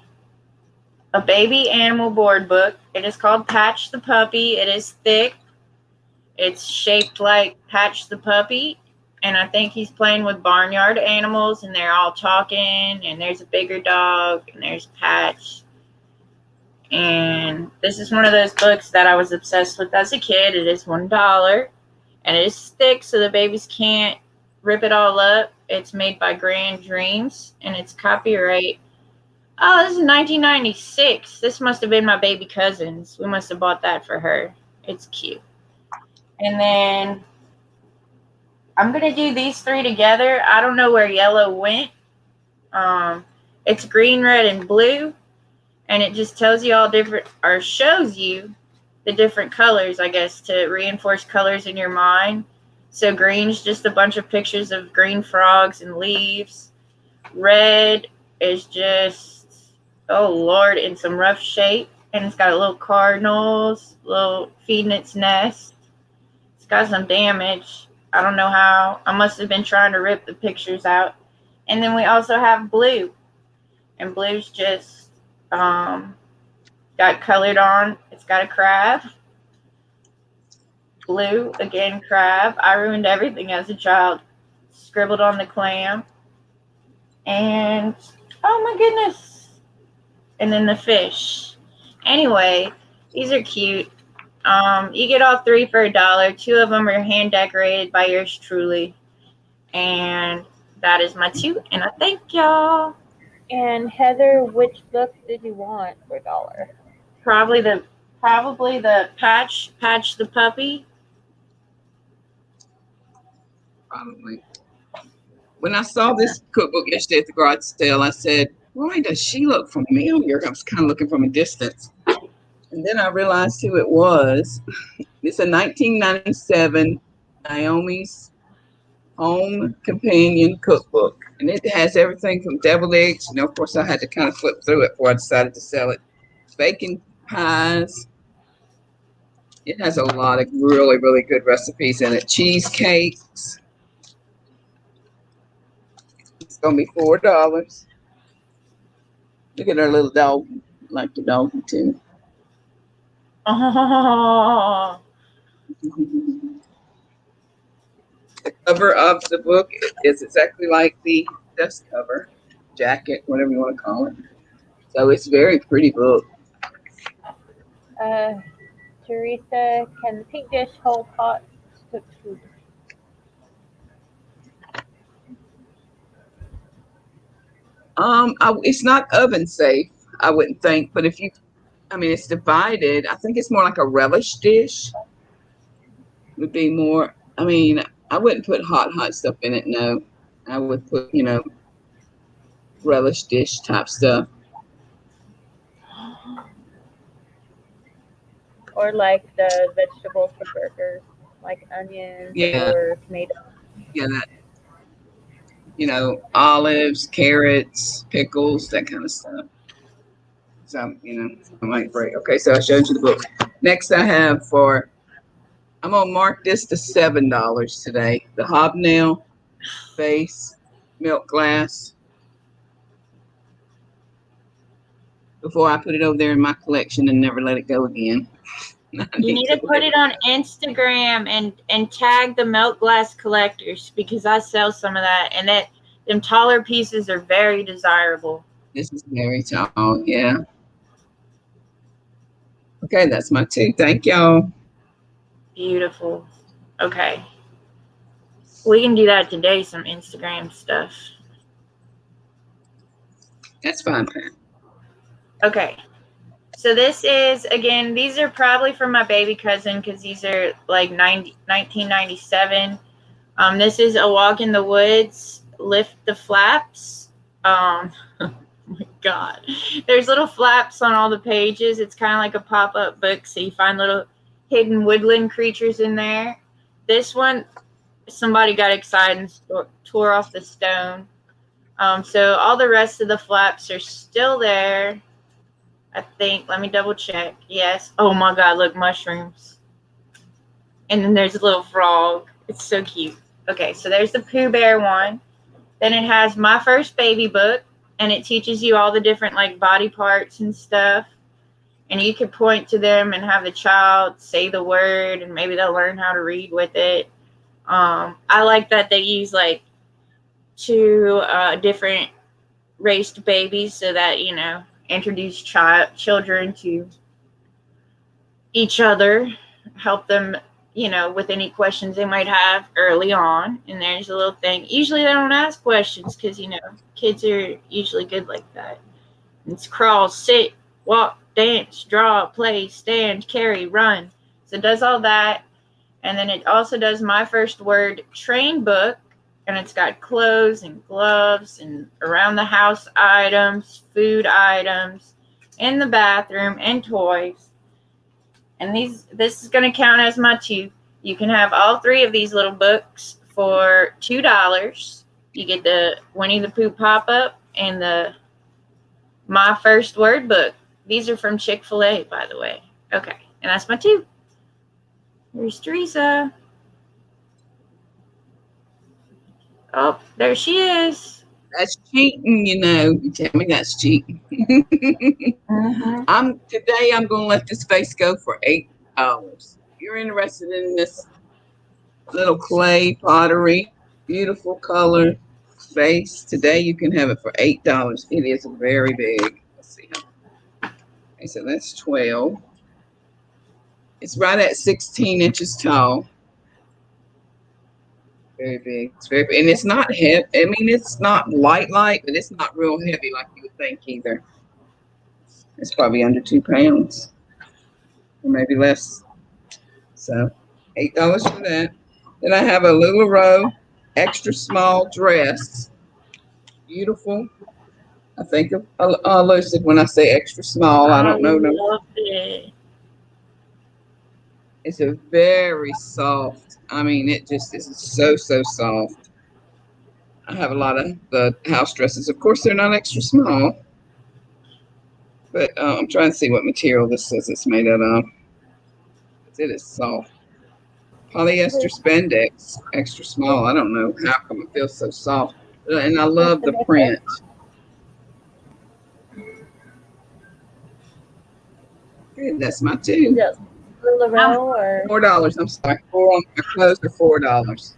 A baby animal board book. It is called Patch the Puppy. It is thick. It's shaped like Patch the Puppy. And I think he's playing with barnyard animals, and they're all talking. And there's a bigger dog, and there's Patch. And this is one of those books that I was obsessed with as a kid. It is $1. And it is thick, so the babies can't rip it all up. It's made by Grand Dreams, and it's copyright. Oh, this is 1996. This must have been my baby cousin's. We must have bought that for her. It's cute. And then I'm going to do these 3 together. I don't know where yellow went. It's green, red, and blue. And it just tells you all different, or shows you the different colors, I guess, to reinforce colors in your mind. So green's just a bunch of pictures of green frogs and leaves. Red is just, oh Lord, in some rough shape. And it's got a little cardinals, little feeding its nest. It's got some damage. I don't know how. I must have been trying to rip the pictures out. And then we also have blue. And blue's just got colored on. It's got a crab. Blue, again, crab. I ruined everything as a child. Scribbled on the clam. And, oh my goodness. And then the fish. Anyway, these are cute. You get all 3 for $1. 2 of them are hand decorated by yours truly. And that is my 2. And I thank y'all. And Heather, which book did you want for $1? Probably the Patch the Puppy. Probably. When I saw this cookbook yesterday at the garage sale, I said, why does she look familiar? I was kind of looking from a distance. And then I realized who it was. It's a 1997 Naomi's Home Companion Cookbook. And it has everything from deviled eggs. You know, of course, I had to kind of flip through it before I decided to sell it. Bacon pies. It has a lot of really, really good recipes in it. Cheesecakes. It's going to be $4. Look at our little dog. I like the doggy too. Oh, The cover of the book is exactly like the dust cover, jacket, whatever you want to call it. So it's a very pretty book. Teresa, can the pink dish hold hot cooked food? It's not oven safe, I wouldn't think, but it's divided. I think it's more like a relish dish. Would be more. I wouldn't put hot stuff in it. No, I would put relish dish type stuff. Or like the vegetables for burgers, like onions or tomatoes. Yeah, that. Olives, carrots, pickles, that kind of stuff. So, I might break. Okay, so I showed you the book. Next I have I'm going to mark this to $7 today. The Hobnail Base Milk Glass. Before I put it over there in my collection and never let it go again. you need to put it on Instagram and tag the milk glass collectors, because I sell some of that, and them taller pieces are very desirable. This is very tall, yeah. Okay, that's my 2. Thank y'all. Beautiful. Okay. We can do that today, some Instagram stuff. That's fine, Pat. Okay. So this is, again, these are probably from my baby cousin, because these are like 1997. This is A Walk in the Woods, Lift the Flaps. Oh my God. There's little flaps on all the pages. It's kind of like a pop-up book, so you find little hidden woodland creatures in there. This one, somebody got excited and tore off the stone. So all the rest of the flaps are still there, I think. Let me double check. Yes. Oh my God, look, mushrooms. And then there's a little frog. It's so cute. Okay, so there's the Pooh Bear one. Then it has My First Baby book, and it teaches you all the different like body parts and stuff. And you could point to them and have the child say the word, and maybe they'll learn how to read with it. I like that they use like 2 different raced babies, so that, introduce children to each other, help them, with any questions they might have early on. And there's a little thing. Usually they don't ask questions because, kids are usually good like that. It's crawl, sit, walk, dance, draw, play, stand, carry, run. So it does all that. And then it also does My First Word train book. And it's got clothes and gloves and around the house items, food items, in the bathroom, and toys. And this is going to count as my 2. You can have all 3 of these little books for $2. You get the Winnie the Pooh pop-up and the My First Word book. These are from Chick-fil-A, by the way. Okay, and that's my 2. Here's Teresa. Oh, there she is. That's cheating, You tell me that's cheating. Mm-hmm. Today I'm going to let this vase go for $8. If you're interested in this little clay pottery, beautiful color vase, today you can have it for $8. It is very big. Let's see. Okay, so that's 12. It's right at 16 inches tall. Very big. It's very big. And it's not heavy. It's not light, but it's not real heavy like you would think either. It's probably under 2 pounds, or maybe less. So $8 for that. Then I have a LuLaRoe extra small dress. Beautiful. I think of Lucid when I say extra small. I don't know. Love it. It's a very soft. It just is so soft. I have a lot of the house dresses. Of course, they're not extra small. But I'm trying to see what material this says it's made out of. It is soft. Polyester spandex, extra small. I don't know how come it feels so soft. And I love the print. Okay, that's my Is two. it LuLaRoe or $4. I'm sorry. Four on my clothes are $4.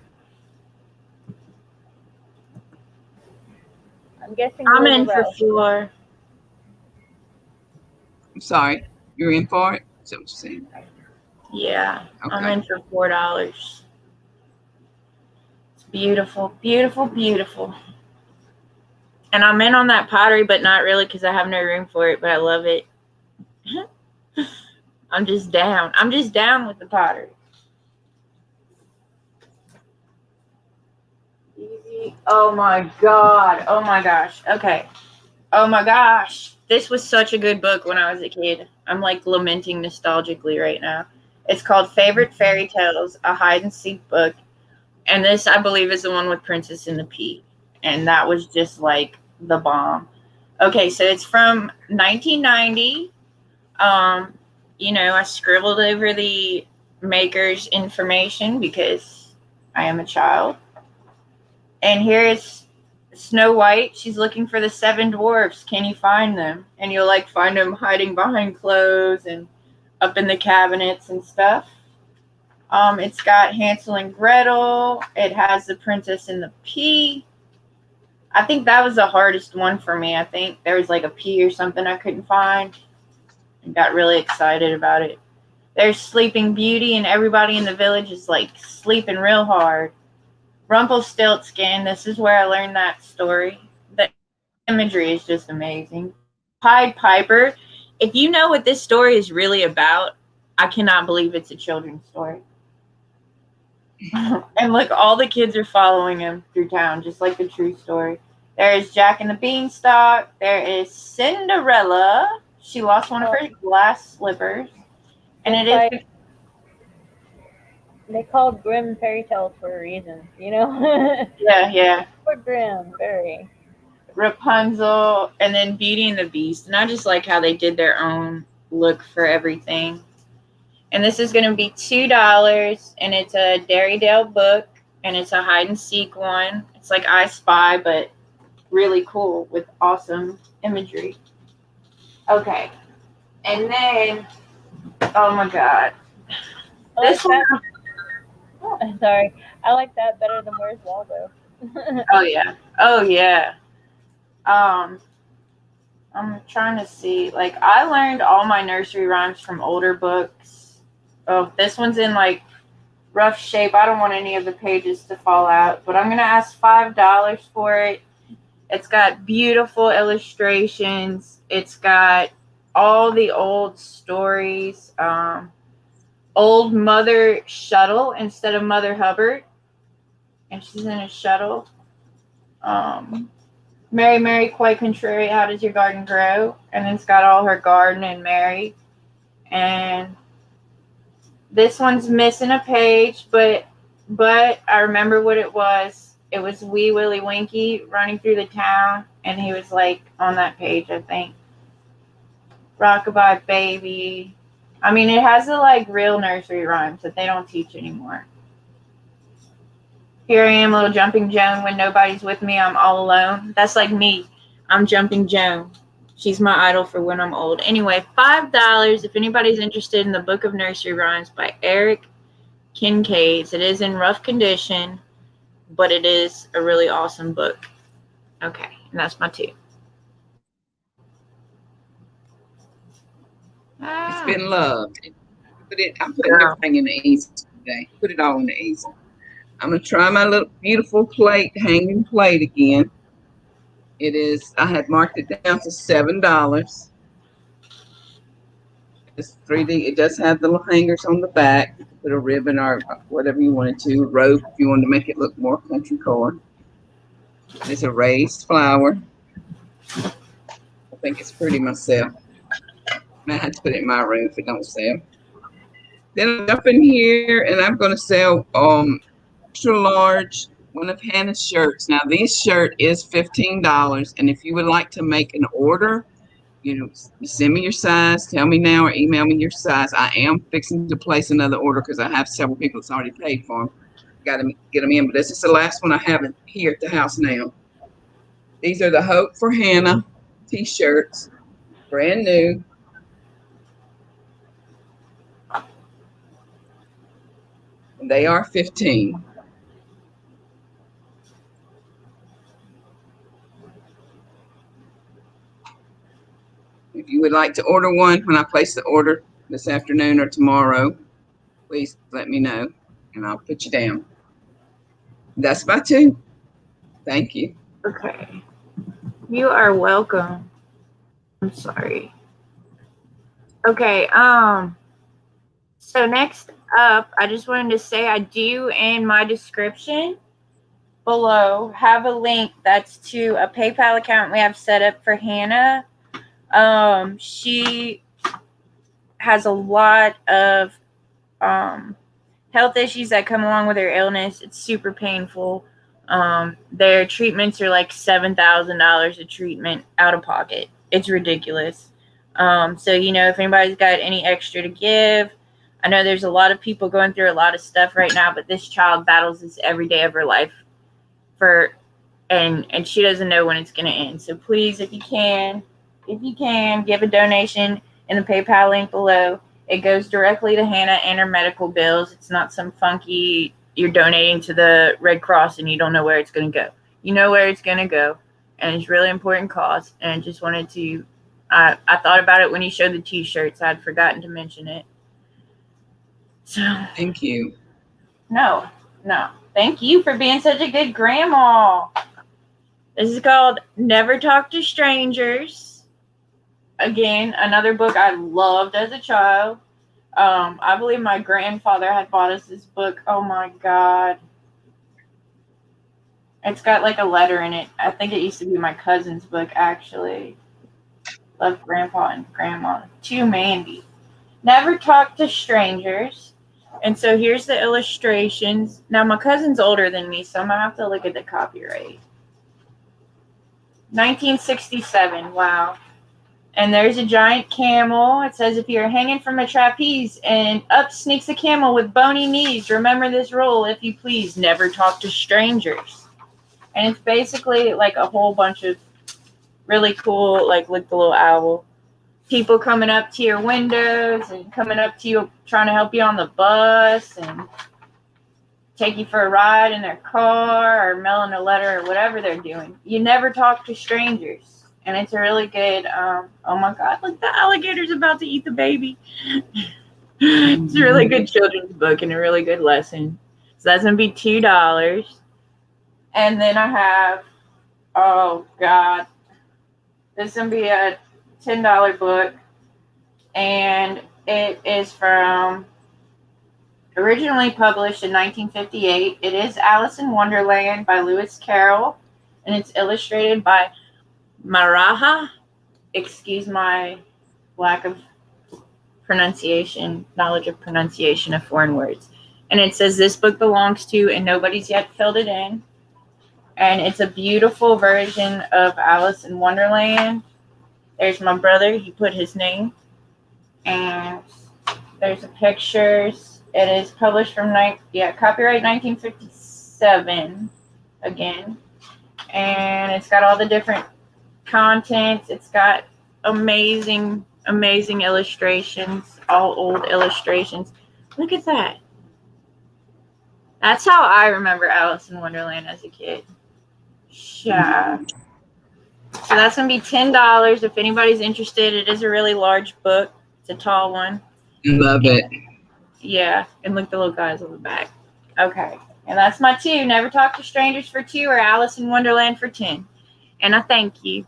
I'm guessing I'm in for LuLaRoe. 4. I'm sorry. You're in for it? Is that what you're saying? Yeah, I'm Okay. in for $4. It's beautiful, beautiful, beautiful. And I'm in on that pottery, but not really because I have no room for it, but I love it. I'm just down. I'm just down with the pottery. Easy. Oh my God. Oh my gosh. Okay. Oh my gosh. This was such a good book when I was a kid. I'm like lamenting nostalgically right now. It's called Favorite Fairy Tales, a hide and seek book. And this, I believe, is the one with Princess and the Pea. And that was just like the bomb. Okay, so it's from 1990. I scribbled over the maker's information because I am a child. And here's Snow White. She's looking for the 7 dwarfs. Can you find them? And you'll like find them hiding behind clothes and up in the cabinets and stuff. It's got Hansel and Gretel. It has the Princess and the Pea. I think that was the hardest one for me. I think there was like a pea or something I couldn't find. I got really excited about it. There's Sleeping Beauty, and everybody in the village is like sleeping real hard. Rumpelstiltskin, this is where I learned that story. The imagery is just amazing. Pied Piper, if you know what this story is really about, I cannot believe it's a children's story. And look, all the kids are following him through town, just like the true story. There is Jack and the Beanstalk. There is Cinderella. She lost one of her glass slippers. And it is... They called Grimm fairy tales for a reason, you know? Yeah. For Grimm, very. Rapunzel, and then Beauty and the Beast. And I just like how they did their own look for everything. And this is going to be $2, and it's a Dairy-Dale book, and it's a hide-and-seek one. It's like I Spy, but really cool with awesome imagery. Okay. And then, oh my God. This one... Sorry. I like that better than Where's Waldo. Oh, yeah. I'm trying to see. Like, I learned all my nursery rhymes from older books. Oh, this one's in like rough shape. I don't want any of the pages to fall out, but I'm going to ask $5 for it. It's got beautiful illustrations. It's got all the old stories. Old Mother Shuttle instead of Mother Hubbard. And she's in a shuttle. Mary, Mary, quite contrary, how does your garden grow? And then it's got all her garden and Mary. And this one's missing a page, but I remember what it was. It was Wee Willie Winky running through the town, and he was like on that page, I think. Rockabye Baby. I mean, it has the like real nursery rhymes that they don't teach anymore. Here I am, little Jumping Joan. When nobody's with me, I'm all alone. That's like me. I'm Jumping Joan. She's my idol for when I'm old. Anyway, $5 if anybody's interested in the Book of Nursery Rhymes by Eric Kincaid. It is in rough condition, but it is a really awesome book. Okay, and that's my 2. It's been loved. I'm putting everything in the easel today. Put it all in the easel. I'm going to try my little beautiful plate, hanging plate again. It is, I had marked it down to $7. It's 3D. It does have the little hangers on the back. You can put a ribbon or whatever you wanted to. Rope if you wanted to make it look more country core. It's a raised flower. I think it's pretty myself. I had to put it in my room if it don't sell. Then I jump in here and I'm going to sell extra large one of Hannah's shirts. Now this shirt is $15, and if you would like to make an order, send me your size, tell me now, or email me your size. I am fixing to place another order because I have several people that's already paid for them. Got to get them in, but this is the last one I have here at the house now. These are the Hope for Hannah t-shirts, brand new. They are 15. If you would like to order one when I place the order this afternoon or tomorrow, please let me know and I'll put you down. That's about 2. Thank you. Okay. You are welcome. I'm sorry. Okay, so next up, I just wanted to say I do in my description below have a link that's to a PayPal account we have set up for Hannah. She has a lot of health issues that come along with her illness. It's super painful. Their treatments are like $7,000 a treatment out of pocket. It's ridiculous. So, you know, if anybody's got any extra to give, I know there's a lot of people going through a lot of stuff right now, but this child battles this every day of her life and she doesn't know when it's going to end. So please, if you can, give a donation in the PayPal link below. It goes directly to Hannah and her medical bills. It's not some funky, you're donating to the Red Cross and you don't know where it's going to go. You know where it's going to go, and it's really important cause. And I just wanted to, I thought about it when you showed the t-shirts. I'd forgotten to mention it. So Thank you. No. Thank you for being such a good grandma. This is called Never Talk to Strangers. Again, another book I loved as a child. I believe my grandfather had bought us this book. Oh my God. It's got like a letter in it. I think it used to be my cousin's book, actually. Love Grandpa and Grandma. To Mandy. Never Talk to Strangers. And so here's the illustrations. Now, my cousin's older than me, so I'm going to have to look at the copyright. 1967. Wow. And there's a giant camel. It says, if you're hanging from a trapeze and up sneaks a camel with bony knees, remember this rule, if you please, never talk to strangers. And it's basically like a whole bunch of really cool, like the little owl. People coming up to your windows and coming up to you, trying to help you on the bus and take you for a ride in their car or mailing a letter or whatever they're doing. You never talk to strangers. And it's a really good, oh my God, look, the alligator's about to eat the baby. It's a really good children's book and a really good lesson. So that's going to be $2. And then I have, oh God, this is going to be a $10 book, and it is from, originally published in 1958. It is Alice in Wonderland by Lewis Carroll, and it's illustrated by Maraha. Excuse my lack of knowledge of pronunciation of foreign words. And it says this book belongs to, and nobody's yet filled it in. And it's a beautiful version of Alice in Wonderland. There's my brother. He put his name. And there's the pictures. It is published from, copyright 1957 again. And it's got all the different contents. It's got amazing illustrations, all old illustrations. Look at that. That's how I remember Alice in Wonderland as a kid. Yeah. So that's going to be $10 if anybody's interested. It is a really large book. It's a tall one. Love it. Yeah. And look, the little guys on the back. Okay. And that's my 2. Never Talk to Strangers for 2 or Alice in Wonderland for 10. And I thank you.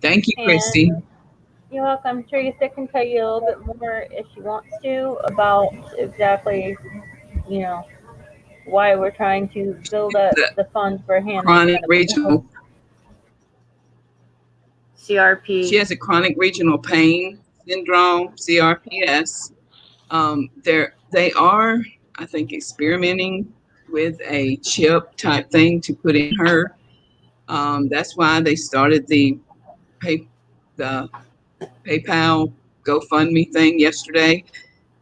Thank you, Christy. You're welcome. Teresa can tell you a little bit more if she wants to about exactly, why we're trying to build up the funds for Hannah. Chronic regional. CRP. She has a chronic regional pain syndrome, CRPS. They are, I think, experimenting with a chip type thing to put in her. That's why they started the PayPal GoFundMe thing yesterday,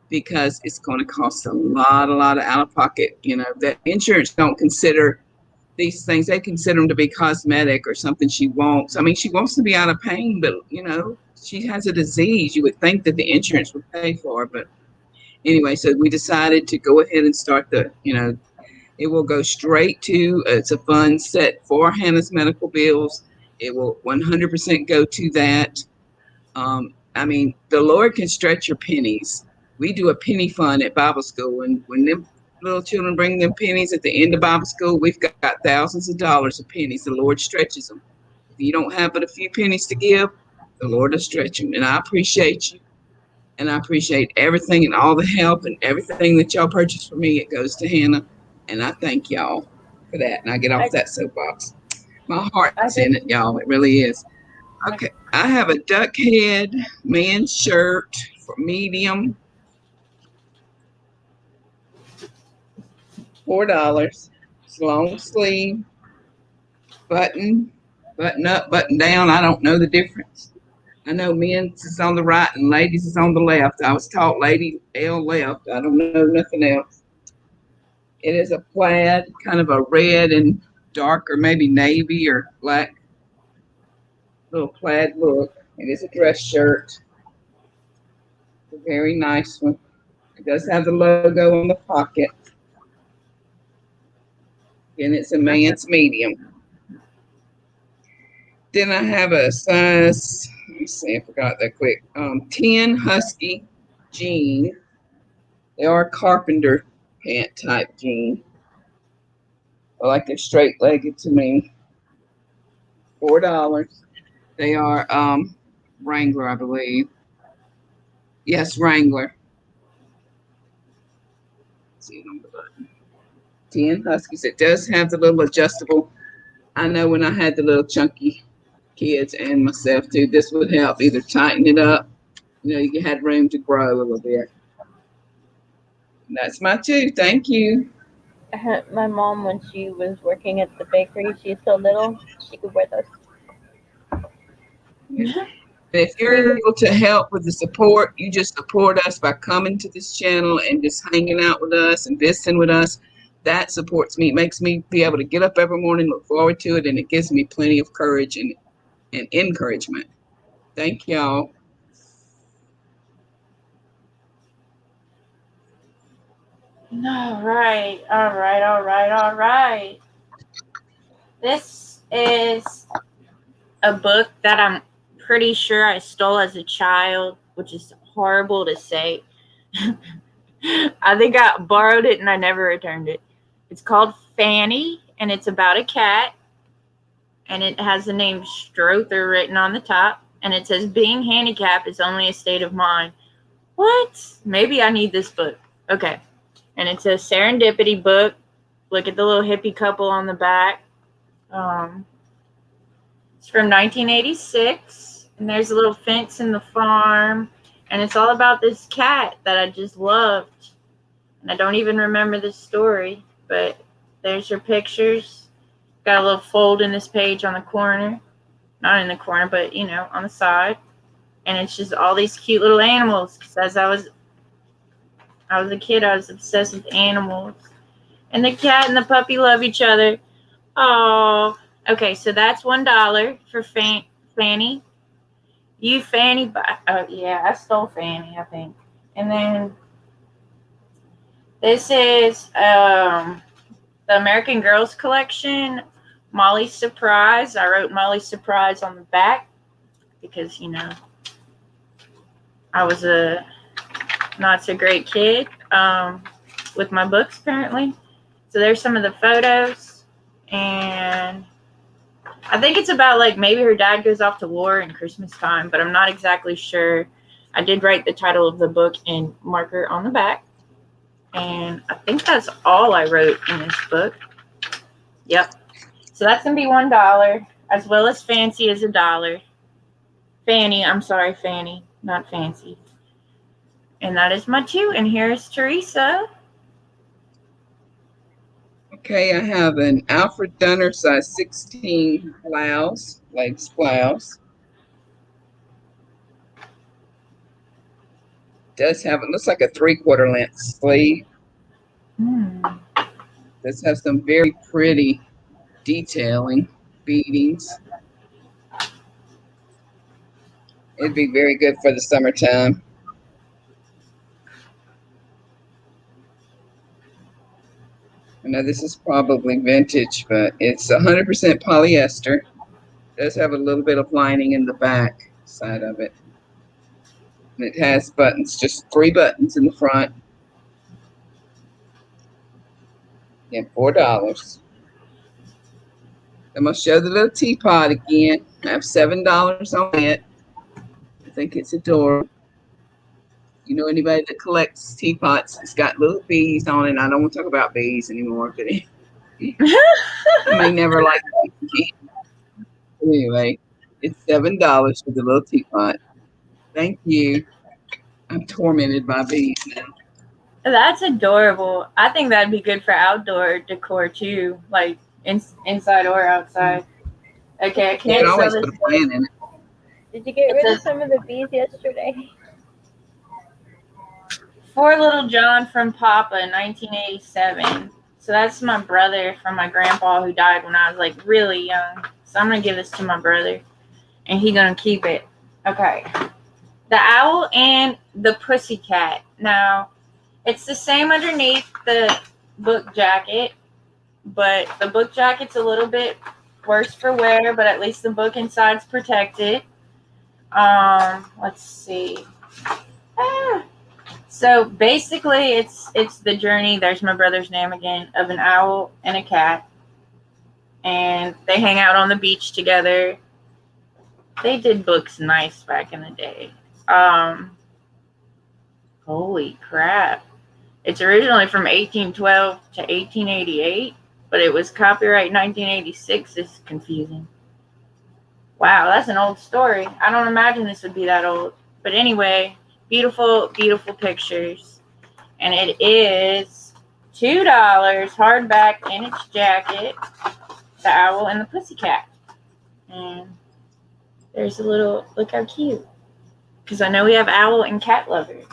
because it's going to cost a lot of out of pocket. That insurance don't consider these things. They consider them to be cosmetic or something she wants. I mean, she wants to be out of pain, but she has a disease. You would think that the insurance would pay for, but Anyway, so we decided to go ahead and start it will go straight to, it's a fund set for Hannah's medical bills. It will 100% go to that. I mean, the Lord can stretch your pennies. We do a penny fund at Bible school, and when them little children bring them pennies at the end of Bible school, we've got thousands of dollars of pennies. The Lord stretches them. If you don't have but a few pennies to give, the Lord will stretch them. And I appreciate you. And I appreciate everything and all the help and everything that y'all purchase for me. It goes to Hannah. And I thank y'all for that. And I get off that soapbox. My heart's in it, y'all. It really is. Okay. I have a duck head men's shirt for medium. $4. It's long sleeve. Button up, button down. I don't know the difference. I know men's is on the right and ladies is on the left. I was taught lady L left. I don't know nothing else. It is a plaid, kind of a red and dark or maybe navy or black little plaid look. It is a dress shirt. It's a very nice one. It does have the logo on the pocket. And it's a man's medium. Then I have a size, let me see, I forgot that quick. 10 husky jean. They are carpenter pant type jean. I like they're straight legged to me. $4. They are Wrangler, I believe. Yes, Wrangler. See it on the button. 10 huskies. It does have the little adjustable. I know when I had the little chunky kids and myself too, this would help either tighten it up. You had room to grow a little bit. And that's my two. Thank you. My mom, when she was working at the bakery, she's so little, she could wear those. Yeah. If you're able to help with the support, you just support us by coming to this channel and just hanging out with us and visiting with us. That supports me. It makes me be able to get up every morning, look forward to it, and it gives me plenty of courage and encouragement. Thank y'all. All right. This is a book that I'm pretty sure I stole as a child, which is horrible to say. I think I borrowed it and I never returned it. It's called Fanny, and it's about a cat, and it has the name Strother written on the top, and it says, being handicapped is only a state of mind. What? Maybe I need this book. Okay. And it's a serendipity book. Look at the little hippie couple on the back. It's from 1986, and there's a little fence in the farm, and it's all about this cat that I just loved. And I don't even remember the story, but there's your pictures. Got a little fold in this page on the corner. Not in the corner, but, on the side. And it's just all these cute little animals. Because as I was a kid, I was obsessed with animals. And the cat and the puppy love each other. Oh, okay. So that's $1 for Fanny. You Fanny, oh yeah, I stole Fanny, I think. And then this is the American Girls collection, Molly's Surprise. I wrote Molly's Surprise on the back because I was a not so great kid with my books apparently. So there's some of the photos, and I think it's about maybe her dad goes off to war in Christmas time, but I'm not exactly sure. I did write the title of the book in marker on the back, and I think that's all I wrote in this book. Yep. So that's going to be $1, as well as Fancy is $1. Fanny, I'm sorry, Fanny, not Fancy. And that is my two, and here's Teresa. Okay, I have an Alfred Dunner size 16 blouse, legs blouse. Does have, it looks like a 3/4 length sleeve. Does have some very pretty detailing, beadings. It'd be very good for the summertime. I know this is probably vintage, but it's 100% polyester. It does have a little bit of lining in the back side of it. And it has buttons, just 3 buttons in the front. And $4. I'm going to show the little teapot again. I have $7 on it. I think it's adorable. You know anybody that collects teapots? It's got little bees on it. I don't want to talk about bees anymore, but I may never like it again. Anyway, it's $7 for the little teapot. Thank you. I'm tormented by bees now. That's adorable. I think that'd be good for outdoor decor too, like inside or outside. Okay, I You can't can sell always this. put a plant in it. Did you get rid of some of the bees yesterday? For Little John from Papa, 1987. So that's my brother from my grandpa who died when I was like really young. So I'm gonna give this to my brother, and he's gonna keep it. Okay. The Owl and the Pussycat. Now, it's the same underneath the book jacket, but the book jacket's a little bit worse for wear, but at least the book inside's protected. Let's see. So basically, it's the journey. There's my brother's name again, of an owl and a cat, and they hang out on the beach together. They did books nice back in the day. Holy crap! It's originally from 1812 to 1888, but it was copyright 1986. This is confusing. Wow, that's an old story. I don't imagine this would be that old. But anyway, beautiful, beautiful pictures. And it is $2 hardback in its jacket, The Owl and the Pussycat. And there's a little, look how cute. Because I know we have owl and cat lovers.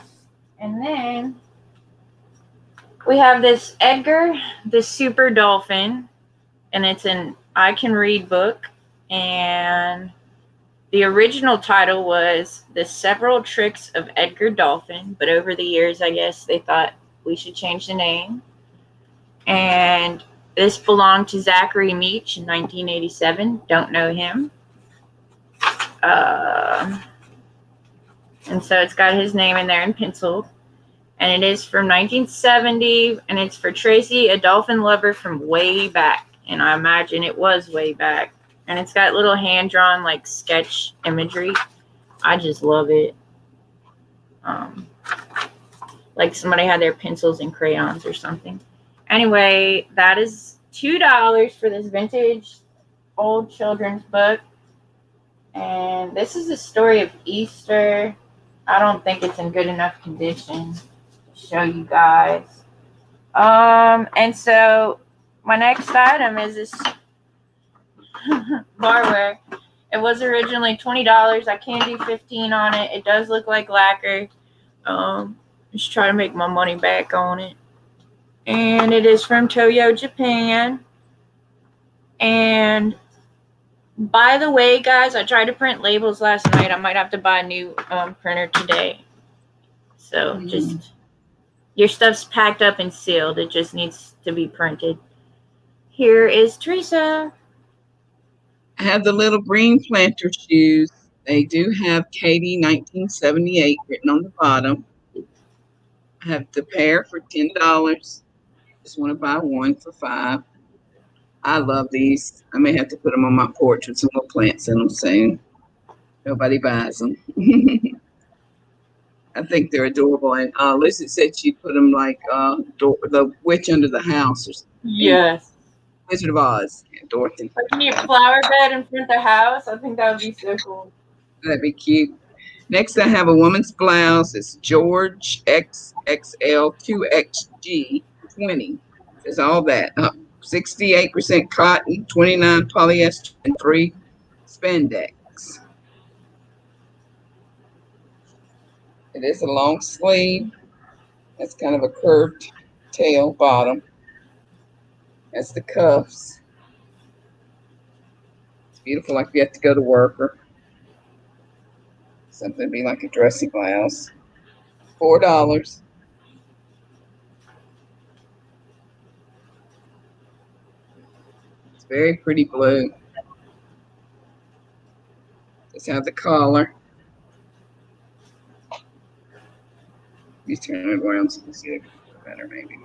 And then we have this Edgar, the Super Dolphin. And it's an I Can Read book. And the original title was The Several Tricks of Edgar Dolphin, but over the years, I guess they thought we should change the name. And this belonged to Zachary Meach in 1987. Don't know him. And so it's got his name in there in pencil. And it is from 1970, and it's for Tracy, a dolphin lover from way back. And I imagine it was way back. And it's got little hand-drawn, like, sketch imagery. I just love it. Like somebody had their pencils and crayons or something. Anyway, that is $2 for this vintage old children's book. And this is the story of Easter. I don't think it's in good enough condition to show you guys. And so my next item is this barware. It was originally $20. I can do $15 on it. It does look like lacquer. Just try to make my money back on it. And it is from Toyo, Japan. And by the way, guys, I tried to print labels last night. I might have to buy a new printer today. So just your stuff's packed up and sealed. It just needs to be printed. Here is Teresa. I have the little green planter shoes. They do have Katie 1978 written on the bottom. I have the pair for $10. Just want to buy one for $5. I love these. I may have to put them on my porch with some little plants in them soon. Nobody buys them. I think they're adorable. And Lucid said she'd put them like the witch under the house or something. Yes. Wizard of Oz. Yeah, Dorothy. Like a neat flower bed in front of the house. I think that would be so cool. That'd be cute. Next, I have a woman's blouse. It's George XXL 2XG 20. It's all that. 68% cotton, 29 polyester, and 3 spandex. It is a long sleeve. It's kind of a curved tail bottom. That's the cuffs. It's beautiful, like you have to go to work or something to be like a dressy blouse. $4. very pretty blue. This has the collar. Let me turn it around so you can see it better, maybe.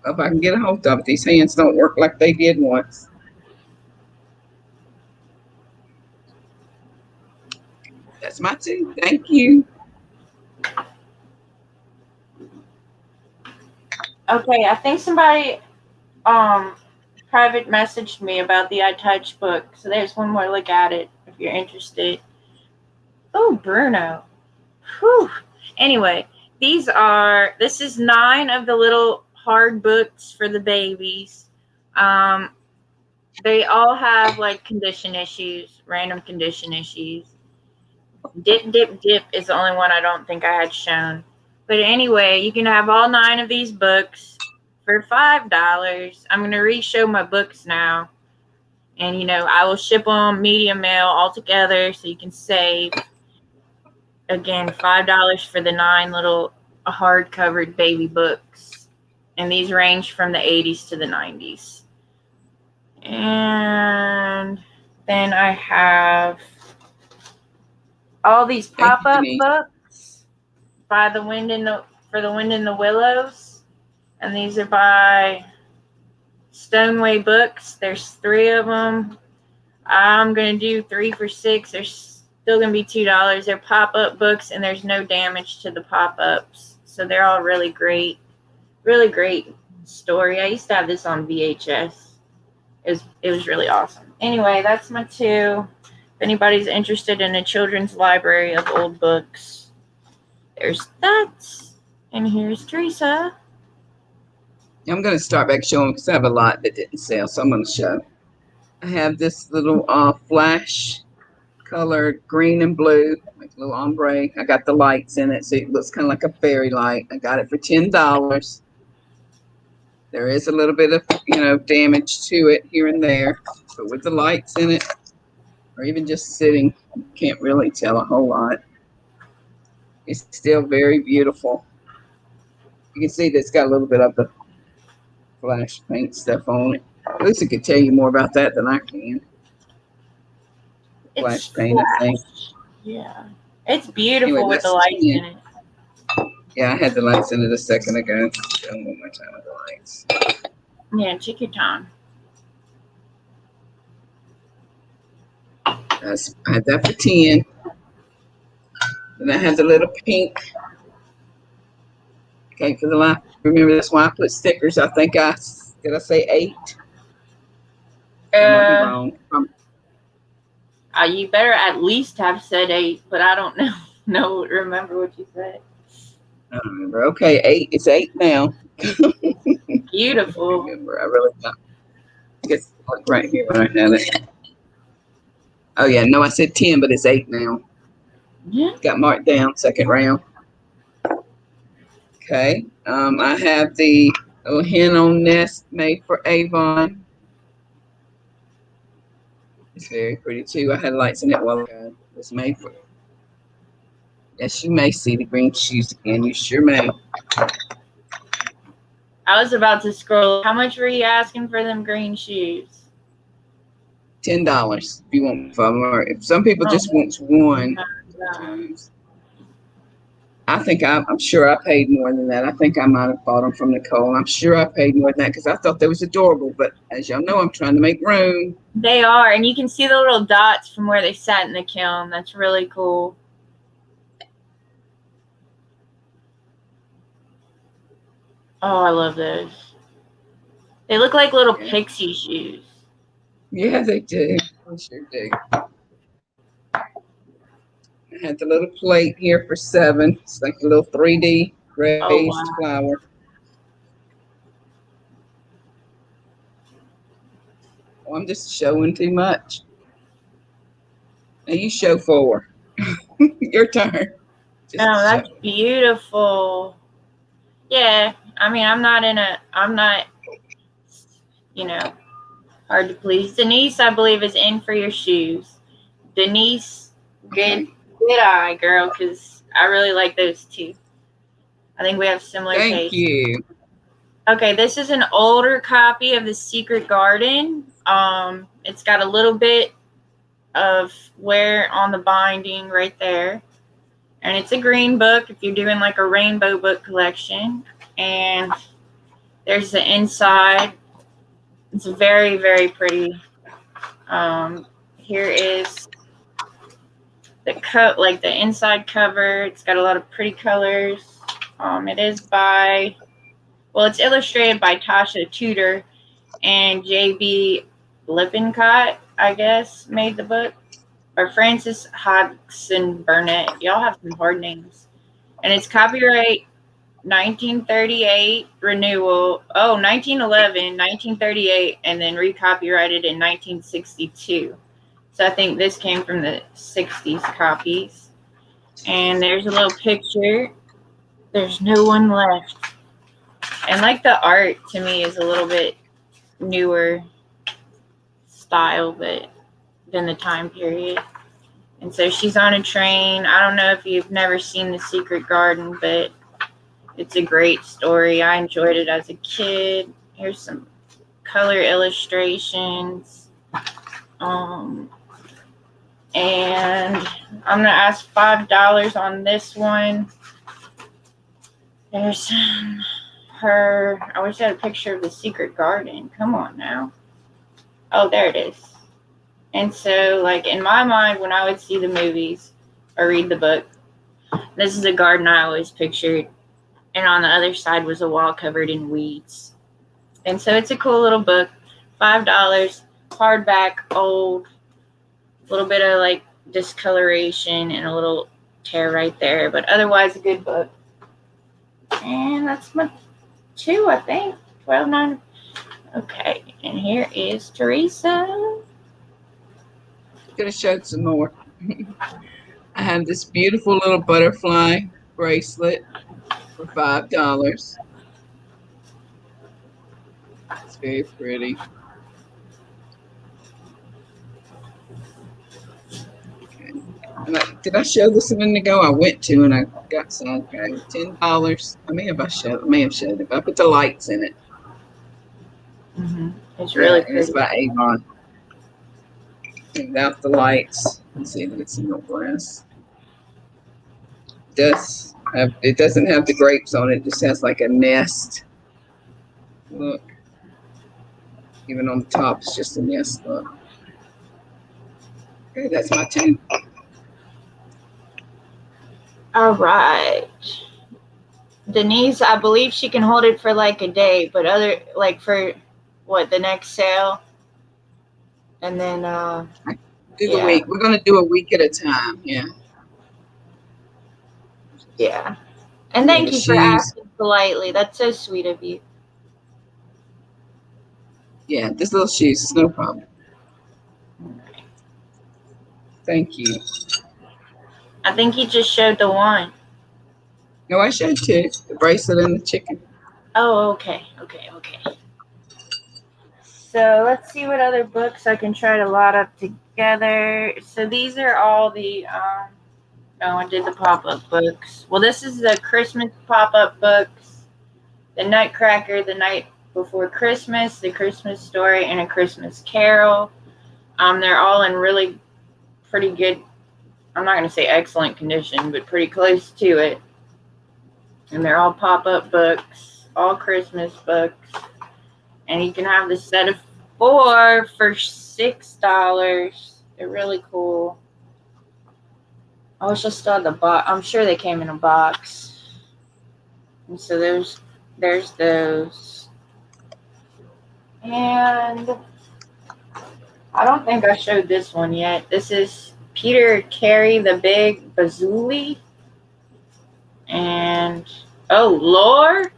If I can get a hold of it, these hands don't work like they did once. That's my two. Thank you. Okay, I think somebody private messaged me about the I Touch book. So there's one more look at it if you're interested. Oh, Bruno. Whew. Anyway, this is 9 of the little hard books for the babies. They all have like condition issues, random condition issues. Dip, Dip, Dip is the only one I don't think I had shown. But anyway, you can have all 9 of these books for $5. I'm going to re-show my books now. And, you know, I will ship them medium mail all together so you can save. Again, $5 for the 9 little hard-covered baby books. And these range from the 80s to the 90s. And then I have all these pop-up books by the Wind in the Willows, and these are by Stoneway Books. There's 3 of them. I'm gonna do 3 for $6. They're still gonna be $2. They're pop-up books, and there's no damage to the pop-ups, so they're all really great story. I used to have this on VHS. It was really awesome. Anyway, that's my 2. If anybody's interested in a children's library of old books, there's that. And here's Teresa. I'm going to start back showing because I have a lot that didn't sell, so I'm going to show. I have this little flash colored green and blue, like a little ombre. I got the lights in it, so it looks kind of like a fairy light. I got it for $10. There is a little bit of, damage to it here and there, but with the lights in it, or even just sitting, you can't really tell a whole lot. It's still very beautiful. You can see that it's got a little bit of the flash paint stuff on it. Lucy could tell you more about that than I can. Flash paint, I think. Yeah. It's beautiful Anyway, with the lights in it. Yeah, I had the lights in it a second ago. Show them one more time with the lights. Yeah, take your time. I had that for 10. Then I had the little pink. Okay, for the life. Remember, that's why I put stickers. I think did I say 8? I might be wrong. You better at least have said 8, but I don't know. Remember what you said. I don't remember. Okay, 8. It's 8 now. Beautiful. I remember. I really don't. I guess look right here when I had it. Oh yeah, no, I said 10, but it's 8 now. Yeah. Got marked down, second round. Okay. I have the little hen on nest made for Avon. It's very pretty too. I had lights in it while ago. It was made for. Yes, you may see the green shoes again. You sure may. I was about to scroll. How much were you asking for them green shoes? $10 if you want them, or if some people just want one. I think I'm sure I paid more than that. I think I might have bought them from Nicole. I'm sure I paid more than that because I thought they was adorable. But as y'all know, I'm trying to make room. They are, and you can see the little dots from where they sat in the kiln. That's really cool. Oh, I love those. They look like little pixie shoes. Yeah, they do. They sure do. I had the little plate here for $7. It's like a little 3D raised flower. Oh, I'm just showing too much. Now you show 4. Your turn. Oh, that's beautiful. Yeah, I mean, I'm not, hard to please. Denise, I believe, is in for your shoes. Denise, good eye, girl, because I really like those too. I think we have similar tastes. Thank you. Okay, this is an older copy of The Secret Garden. It's got a little bit of wear on the binding right there. And it's a green book if you're doing like a rainbow book collection. And there's the inside. It's very, very pretty. Here is the inside cover. It's got a lot of pretty colors. It is it's illustrated by Tasha Tudor, and J.B. Lippincott, I guess, made the book. Or Francis Hodgson Burnett. Y'all have some hard names. And it's copyright 1938 renewal. 1911, 1938, and then recopyrighted in 1962. So I think this came from the 60s copies. And there's a little picture. There's no one left. And like the art to me is a little bit newer style than the time period. And so she's on a train. I don't know if you've never seen The Secret Garden, but it's a great story. I enjoyed it as a kid. Here's some color illustrations. And I'm going to ask $5 on this one. There's her. I wish I had a picture of The Secret Garden. Come on now. Oh, there it is. And so, like, in my mind, when I would see the movies or read the book, this is a garden I always pictured. And on the other side was a wall covered in weeds. And so it's a cool little book. $5, hardback, old, a little bit of, like, discoloration and a little tear right there. But otherwise, a good book. And that's my 2, I think. 12.9. Okay, and here is Teresa. Gonna show some more. I have this beautiful little butterfly bracelet for $5. It's very pretty. Okay. Did I show this a minute ago? I went to and I got sidetracked. $10. I may have showed it, but I put the lights in it. It's really pretty. It's by Avon. Without the lights, you can see that it's in the glass. It doesn't have the grapes on it. It just has like a nest. Look. Even on the top, it's just a nest. Look. Okay, that's my 2. All right. Denise, I believe she can hold it for like a day, but for the next sale? And then do the week. We're gonna do a week at a time. Yeah. Yeah. And thank you for asking politely. That's so sweet of you. Yeah, this little shoes is no problem. Thank you. I think you just showed the one. No, I showed 2. The bracelet and the chicken. Oh, okay. So let's see what other books I can try to lot up together. So these are all the, I did the pop-up books. Well, this is the Christmas pop-up books, the Nutcracker, The Night Before Christmas, The Christmas Story, and A Christmas Carol. They're all in really pretty good, I'm not going to say excellent condition, but pretty close to it. And they're all pop-up books, all Christmas books. And you can have the set of 4 for $6. They're really cool. I wish I still had the box. I'm sure they came in a box. And so there's those. And I don't think I showed this one yet. This is Peter Carey the Big Bazooly. And, oh, Lord.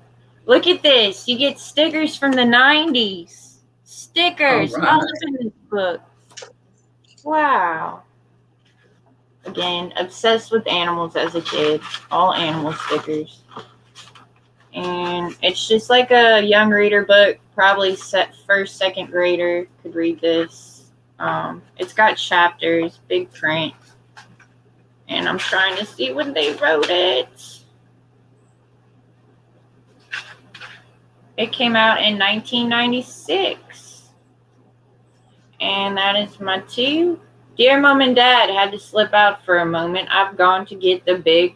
Look at this. You get stickers from the 90s. Stickers. Right. All in this book. Wow. Again, obsessed with animals as a kid. All animal stickers. And it's just like a young reader book. Probably first, second grader could read this. It's got chapters, big print. And I'm trying to see when they wrote it. It came out in 1996. And that is my 2. Dear Mom and Dad, had to slip out for a moment. I've gone to get the big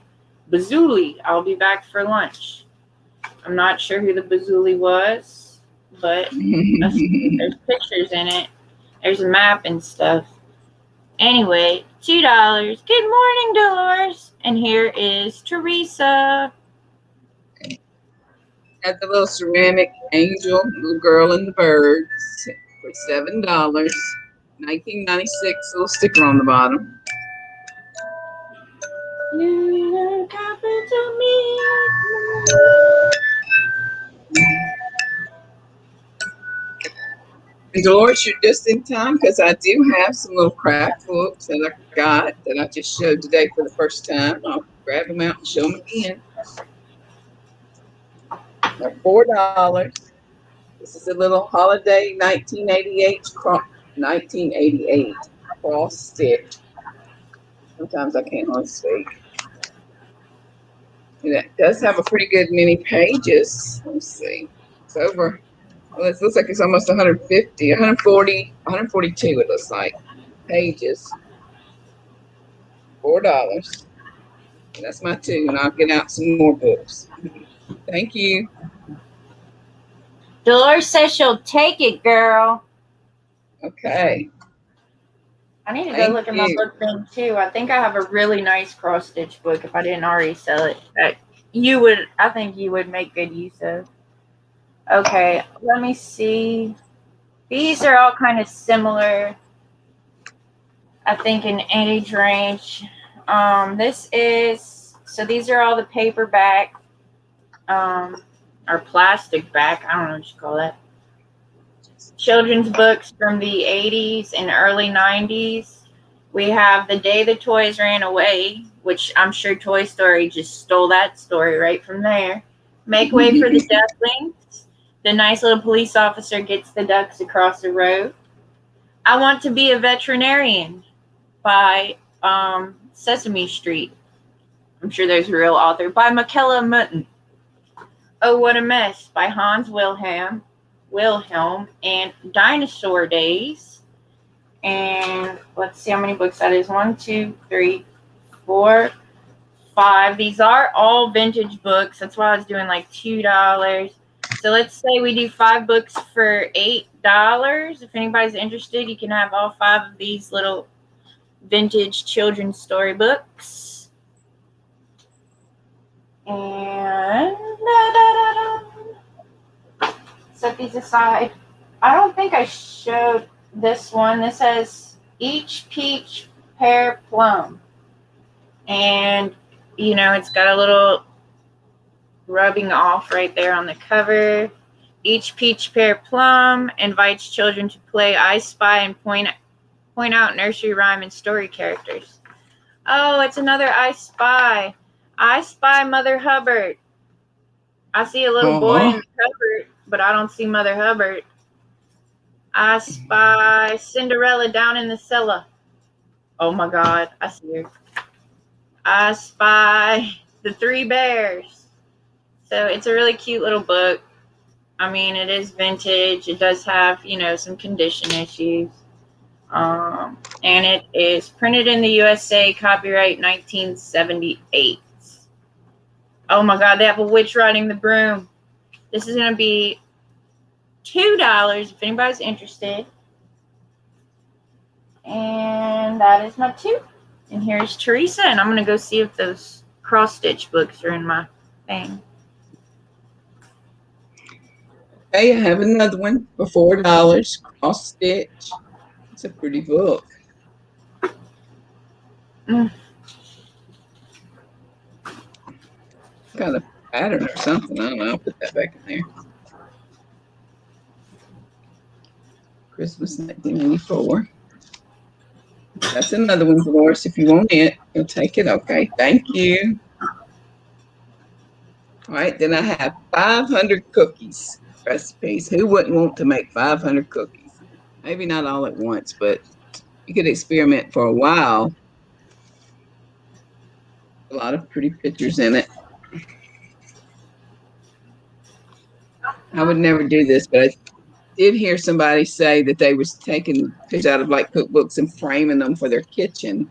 Bazooly. I'll be back for lunch. I'm not sure who the Bazooly was, but there's pictures in it. There's a map and stuff. Anyway, $2. Good morning, Dolores. And here is Teresa. Got the little ceramic angel, little girl and the birds for $7. 1996, little sticker on the bottom. And Dolores, you're just in time because I do have some little craft books that I got that I just showed today for the first time. I'll grab them out and show them again. They're $4. This is a little holiday 1988 cross stitch. Sometimes I can't hardly speak. And it does have a pretty good many pages. Let's see. It's over. Well, it looks like it's almost 150, 140, 142 it looks like pages. $4. And that's my 2, and I'll get out some more books. Thank you. Dolores says she'll take it, girl. Okay. I need to go Thank look at my you. book thing too. I think I have a really nice cross stitch book if I didn't already sell it. That you would, I think you would make good use of. Okay, let me see. These are all kind of similar, I think, in age range. These are all the paperback, or plastic back, I don't know what you call that. Children's books from the 80s and early 90s. We have The Day the Toys Ran Away, which I'm sure Toy Story just stole that story right from there. Make Way for the Ducklings. The nice little police officer gets the ducks across the road. I Want to Be a Veterinarian by Sesame Street. I'm sure there's a real author. By Michaela Mutton. Oh, What a Mess by Hans Wilhelm and Dinosaur Days. And let's see how many books that is. 1, 2, 3, 4, 5. These are all vintage books. That's why I was doing like $2. So let's say we do 5 books for $8. If anybody's interested, you can have all 5 of these little vintage children's story books. And set these aside. I don't think I showed this one. This says Each Peach Pear Plum. And, you know, it's got a little rubbing off right there on the cover. Each Peach Pear Plum invites children to play I Spy and point out nursery rhyme and story characters. Oh, it's another I Spy. I Spy Mother Hubbard. I see a little boy in the cover, but I don't see Mother Hubbard. I Spy Cinderella down in the cellar. Oh my God, I see her. I Spy the 3 Bears. So it's a really cute little book. I mean, it is vintage. It does have, you know, some condition issues. And it is printed in the USA, copyright 1978. Oh my God, they have a witch riding the broom. This is going to be $2 if anybody's interested. And that is my 2. And here's Teresa, and I'm going to go see if those cross-stitch books are in my thing. Okay, I have another one for $4, cross stitch. It's a pretty book. Kind of pattern or something. I don't know. I'll put that back in there. Christmas 1984. That's another one, Dolores. If you want it, you'll take it. Okay, thank you. All right, then I have 500 cookies recipes. Who wouldn't want to make 500 cookies? Maybe not all at once, but you could experiment for a while. A lot of pretty pictures in it. I would never do this, but I did hear somebody say that they was taking pictures out of like cookbooks and framing them for their kitchen.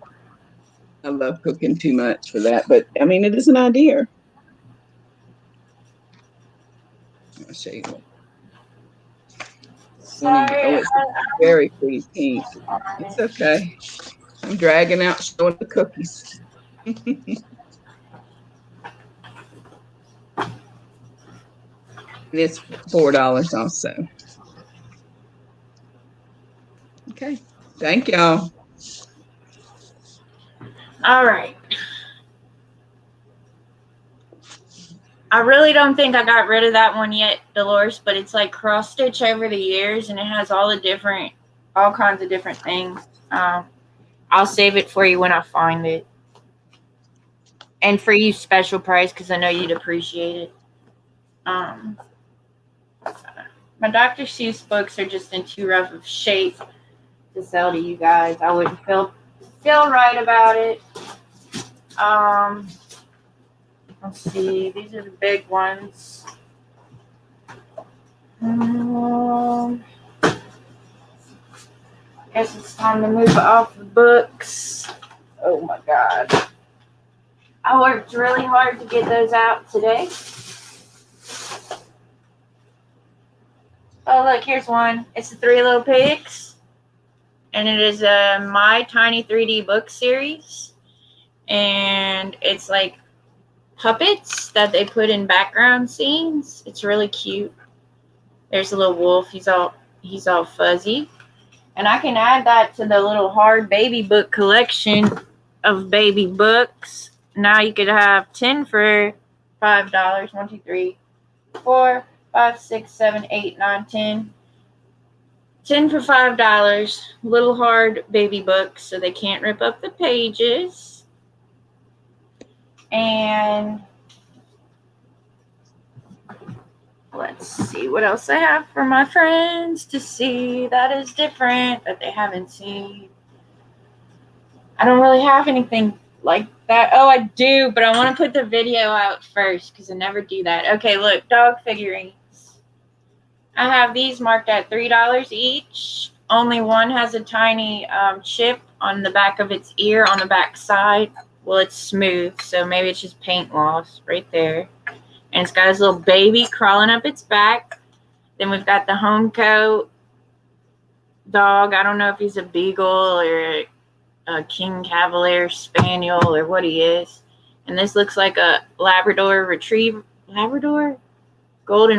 I love cooking too much for that, but I mean, it is an idea. I'll show you. Sorry, Oh, it's very pretty pink. It's okay. I'm dragging out showing the cookies. It's $4 also. Okay. Thank y'all. All right. I really don't think I got rid of that one yet, Dolores, but it's like cross stitch over the years, and it has all kinds of different things. I'll save it for you when I find it. And for you, special price, because I know you'd appreciate it. My Dr. Seuss books are just in too rough of shape to sell to you guys. I wouldn't feel right about it. Let's see. These are the big ones. Guess it's time to move off the books. Oh my God. I worked really hard to get those out today. Oh, look, here's one. It's the Three Little Pigs. And it is a My Tiny 3D book series. And it's like puppets that they put in background scenes. It's really cute. There's a little wolf. He's all fuzzy. And I can add that to the little hard baby book collection of baby books. Now you could have 10 for $5. 1, 2, 3, 4, 5, 6, 7, 8, 9, 10. 10 for $5. Little hard baby books so they can't rip up the pages. And let's see what else I have for my friends to see that is different that they haven't seen. I don't really have anything like that. Oh, I do, but I want to put the video out first because I never do that. Okay, look, dog figurines. I have these marked at $3 each. Only one has a tiny chip on the back of its ear on the back side. Well, it's smooth, so maybe it's just paint loss right there. And it's got his little baby crawling up its back. Then we've got the home coat dog. I don't know if he's a beagle or a King Cavalier Spaniel or what he is. And this looks like a Golden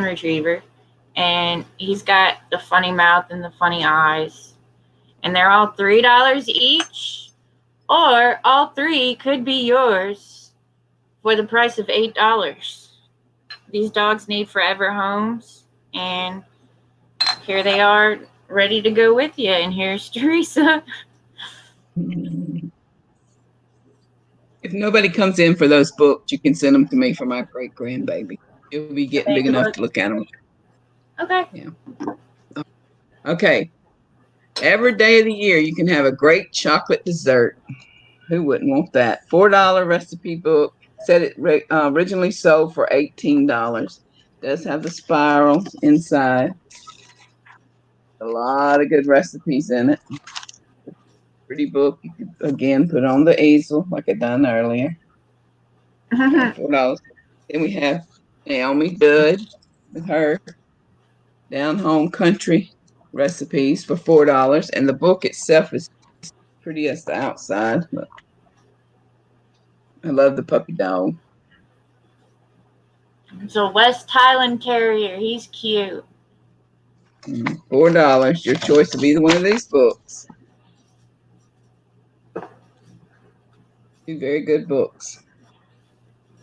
Retriever. And he's got the funny mouth and the funny eyes. And they're all $3 each. Or all three could be yours for the price of $8. These dogs need forever homes. And here they are ready to go with you. And here's Teresa. If nobody comes in for those books, you can send them to me for my great grandbaby. It'll be getting big enough to look at them. Okay. Yeah. Okay. Every day of the year, you can have a great chocolate dessert. Who wouldn't want that? $4 recipe book. Said it originally sold for $18. Does have the spirals inside. A lot of good recipes in it. Pretty book. You could again put on the easel like I done earlier. $4. Then we have Naomi Judd with her Down Home Country recipes for $4. And the book itself is pretty as the outside. But I love the puppy dog. It's a West Highland Terrier. He's cute. $4. Your choice of either one of these books. Two very good books.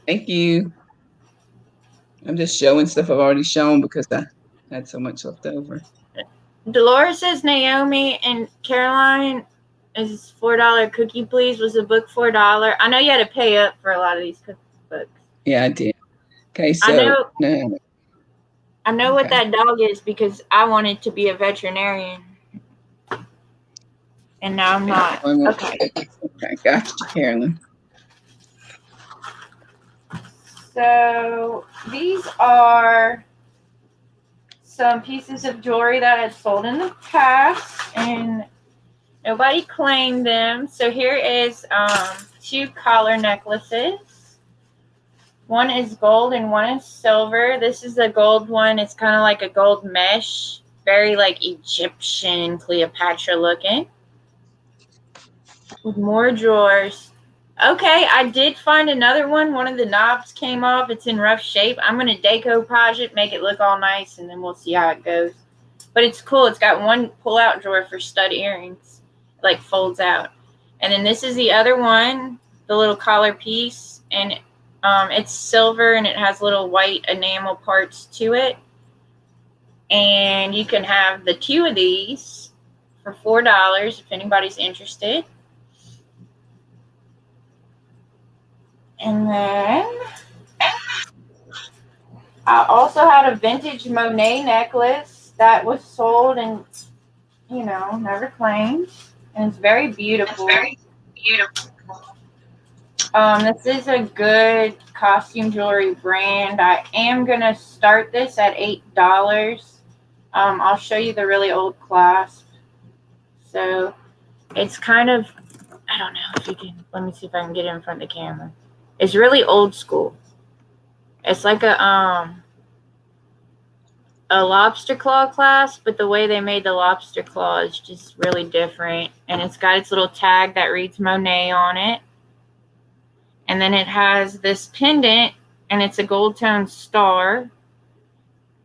Thank you. I'm just showing stuff I've already shown because I had so much left over. Dolores says Naomi and Caroline is $4 cookie please. Was the book $4? I know you had to pay up for a lot of these cookbooks. Yeah, I did. Okay, so I know what that dog is because I wanted to be a veterinarian. And now I'm not. Okay. Okay, gotcha, Carolyn. So these are some pieces of jewelry that had sold in the past, and nobody claimed them. So here is 2 collar necklaces. One is gold and one is silver. This is the gold one. It's kind of like a gold mesh, very like Egyptian Cleopatra looking, with more drawers. Okay, I did find another one. One of the knobs came off. It's in rough shape. I'm going to decoupage it, make it look all nice, and then we'll see how it goes. But it's cool. It's got one pull-out drawer for stud earrings. It, like, folds out. And then this is the other one, the little collar piece. And it's silver, and it has little white enamel parts to it. And you can have the 2 of these for $4 if anybody's interested. And then I also had a vintage Monet necklace that was sold and, you know, never claimed. And it's very beautiful. It's very beautiful. This is a good costume jewelry brand. I am going to start this at $8. I'll show you the really old clasp. So it's kind of, I don't know if you can, let me see if I can get it in front of the camera. It's really old school. It's like a lobster claw clasp, but the way they made the lobster claw is just really different. And it's got its little tag that reads Monet on it. And then it has this pendant, and it's a gold tone star.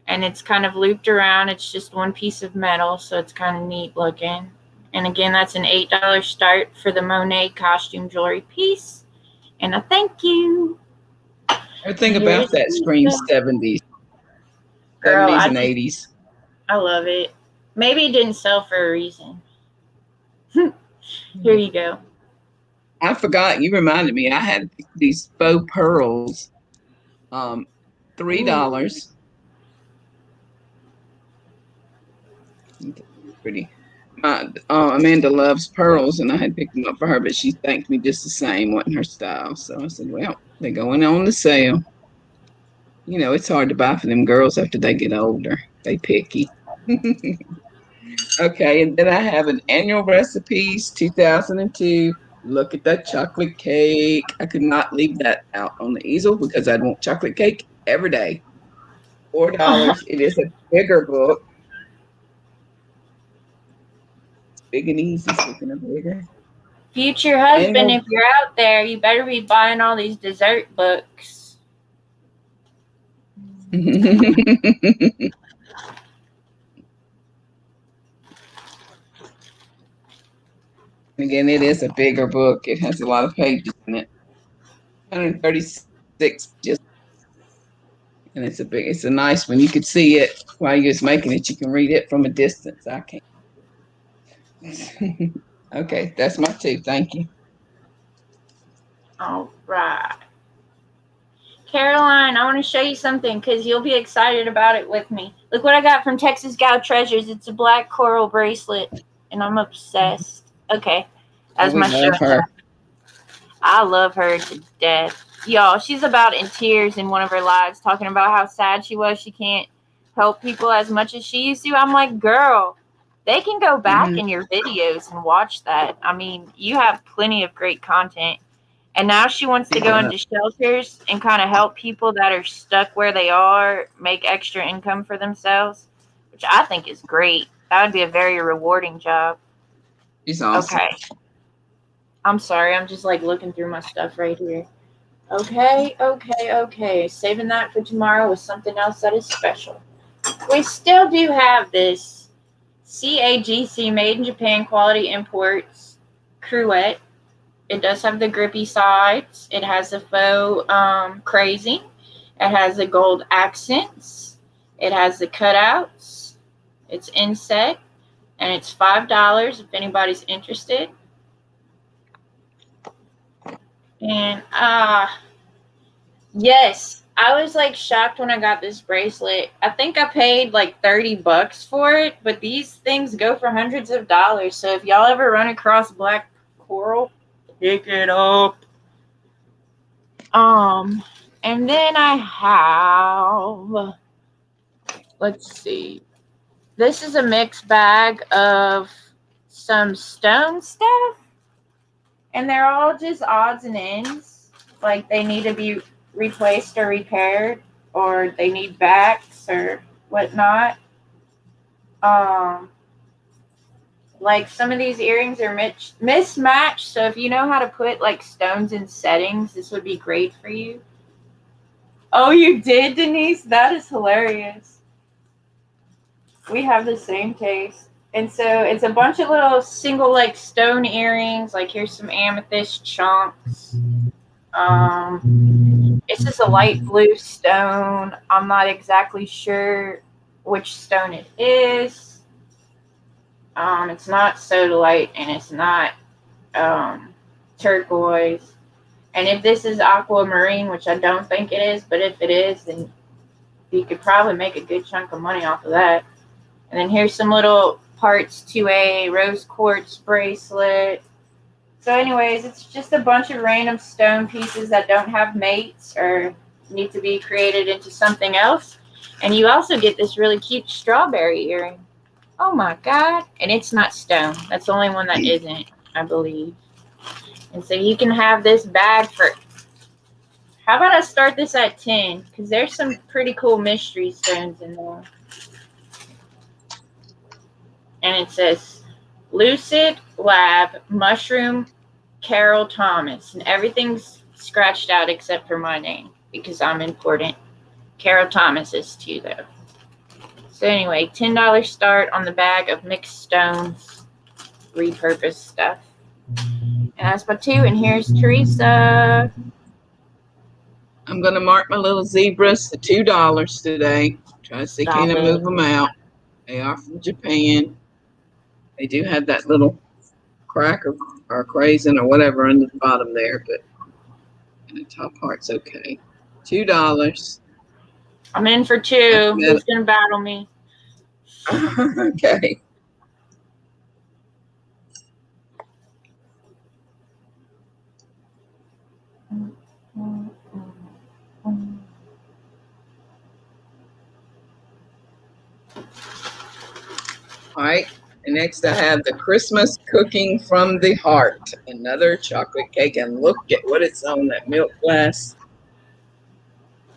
And it's kind of looped around. It's just one piece of metal, so it's kind of neat looking. And again, that's an $8 start for the Monet costume jewelry piece. And a thank you. Everything about that screams 70s. Girl, 70s and 80s. I love it. Maybe it didn't sell for a reason. Here you go. I forgot. You reminded me. I had these faux pearls. $3. Pretty. Amanda loves pearls, and I had picked them up for her, but she thanked me just the same. Wasn't her style. So I said, well, they're going on the sale. You know, it's hard to buy for them girls after they get older. They picky. Okay, and then I have an annual recipes 2002. Look at that chocolate cake. I could not leave that out on the easel because I'd want chocolate cake every day. $4. It is a bigger book. Big and easy, speaking of bigger. Future husband, if you're out there, you better be buying all these dessert books. Again, it is a bigger book. It has a lot of pages in it. 136 just, and it's a nice one. You could see it while you're just making it. You can read it from a distance. I can't. Okay, that's my 2. Thank you. All right. Caroline, I want to show you something because you'll be excited about it with me. Look what I got from Texas Gal Treasures. It's a black coral bracelet, and I'm obsessed. Okay, that's my show. I love her to death. Y'all, she's about in tears in one of her lives talking about how sad she was. She can't help people as much as she used to. I'm like, girl, they can go back in your videos and watch that. I mean, you have plenty of great content. And now she wants to go into shelters and kind of help people that are stuck where they are, make extra income for themselves, which I think is great. That would be a very rewarding job. She's awesome. Okay. I'm sorry. I'm just like looking through my stuff right here. Okay. Saving that for tomorrow with something else that is special. We still do have this CAGC Made in Japan Quality Imports cruet. It does have the grippy sides. It has the faux crazy. It has the gold accents. It has the cutouts. It's inset. And it's $5 if anybody's interested. And yes, I was like shocked when I got this bracelet. I think I paid like $30 for it, but these things go for hundreds of dollars. So if y'all ever run across black coral, pick it up. And then I have let's see. This is a mixed bag of some stone stuff, and they're all just odds and ends. Like they need to be replaced or repaired, or they need backs or whatnot. Like some of these earrings are mismatched, so if you know how to put like stones in settings, this would be great for you. Oh, you did, Denise? That is hilarious. We have the same taste. And so it's a bunch of little single like stone earrings. Like here's some amethyst chunks. It's just a light blue stone. I'm not exactly sure which stone it is. It's not sodalite and it's not turquoise. And if this is aquamarine, which I don't think it is, but if it is, then you could probably make a good chunk of money off of that. And then here's some little parts to a rose quartz bracelet. So anyways, it's just a bunch of random stone pieces that don't have mates or need to be created into something else. And you also get this really cute strawberry earring. Oh my God. And it's not stone. That's the only one that isn't, I believe. And so you can have this bag for, how about I start this at 10? Because there's some pretty cool mystery stones in there. And it says Lucid Lab Mushroom Carol Thomas. And everything's scratched out except for my name because I'm important. Carol Thomas is too, though. So anyway, $10 start on the bag of mixed stones, repurposed stuff. And that's my 2. And here's Teresa. I'm going to mark my little zebras to $2 today. Try to see can I move them out. They are from Japan. They do have that little crack or craisin or whatever under the bottom there, but the top part's okay. $2. I'm in for 2. Who's going to battle me? Okay. All right. And next I have the Christmas Cooking from the Heart. Another chocolate cake. And look at what it's on that milk glass.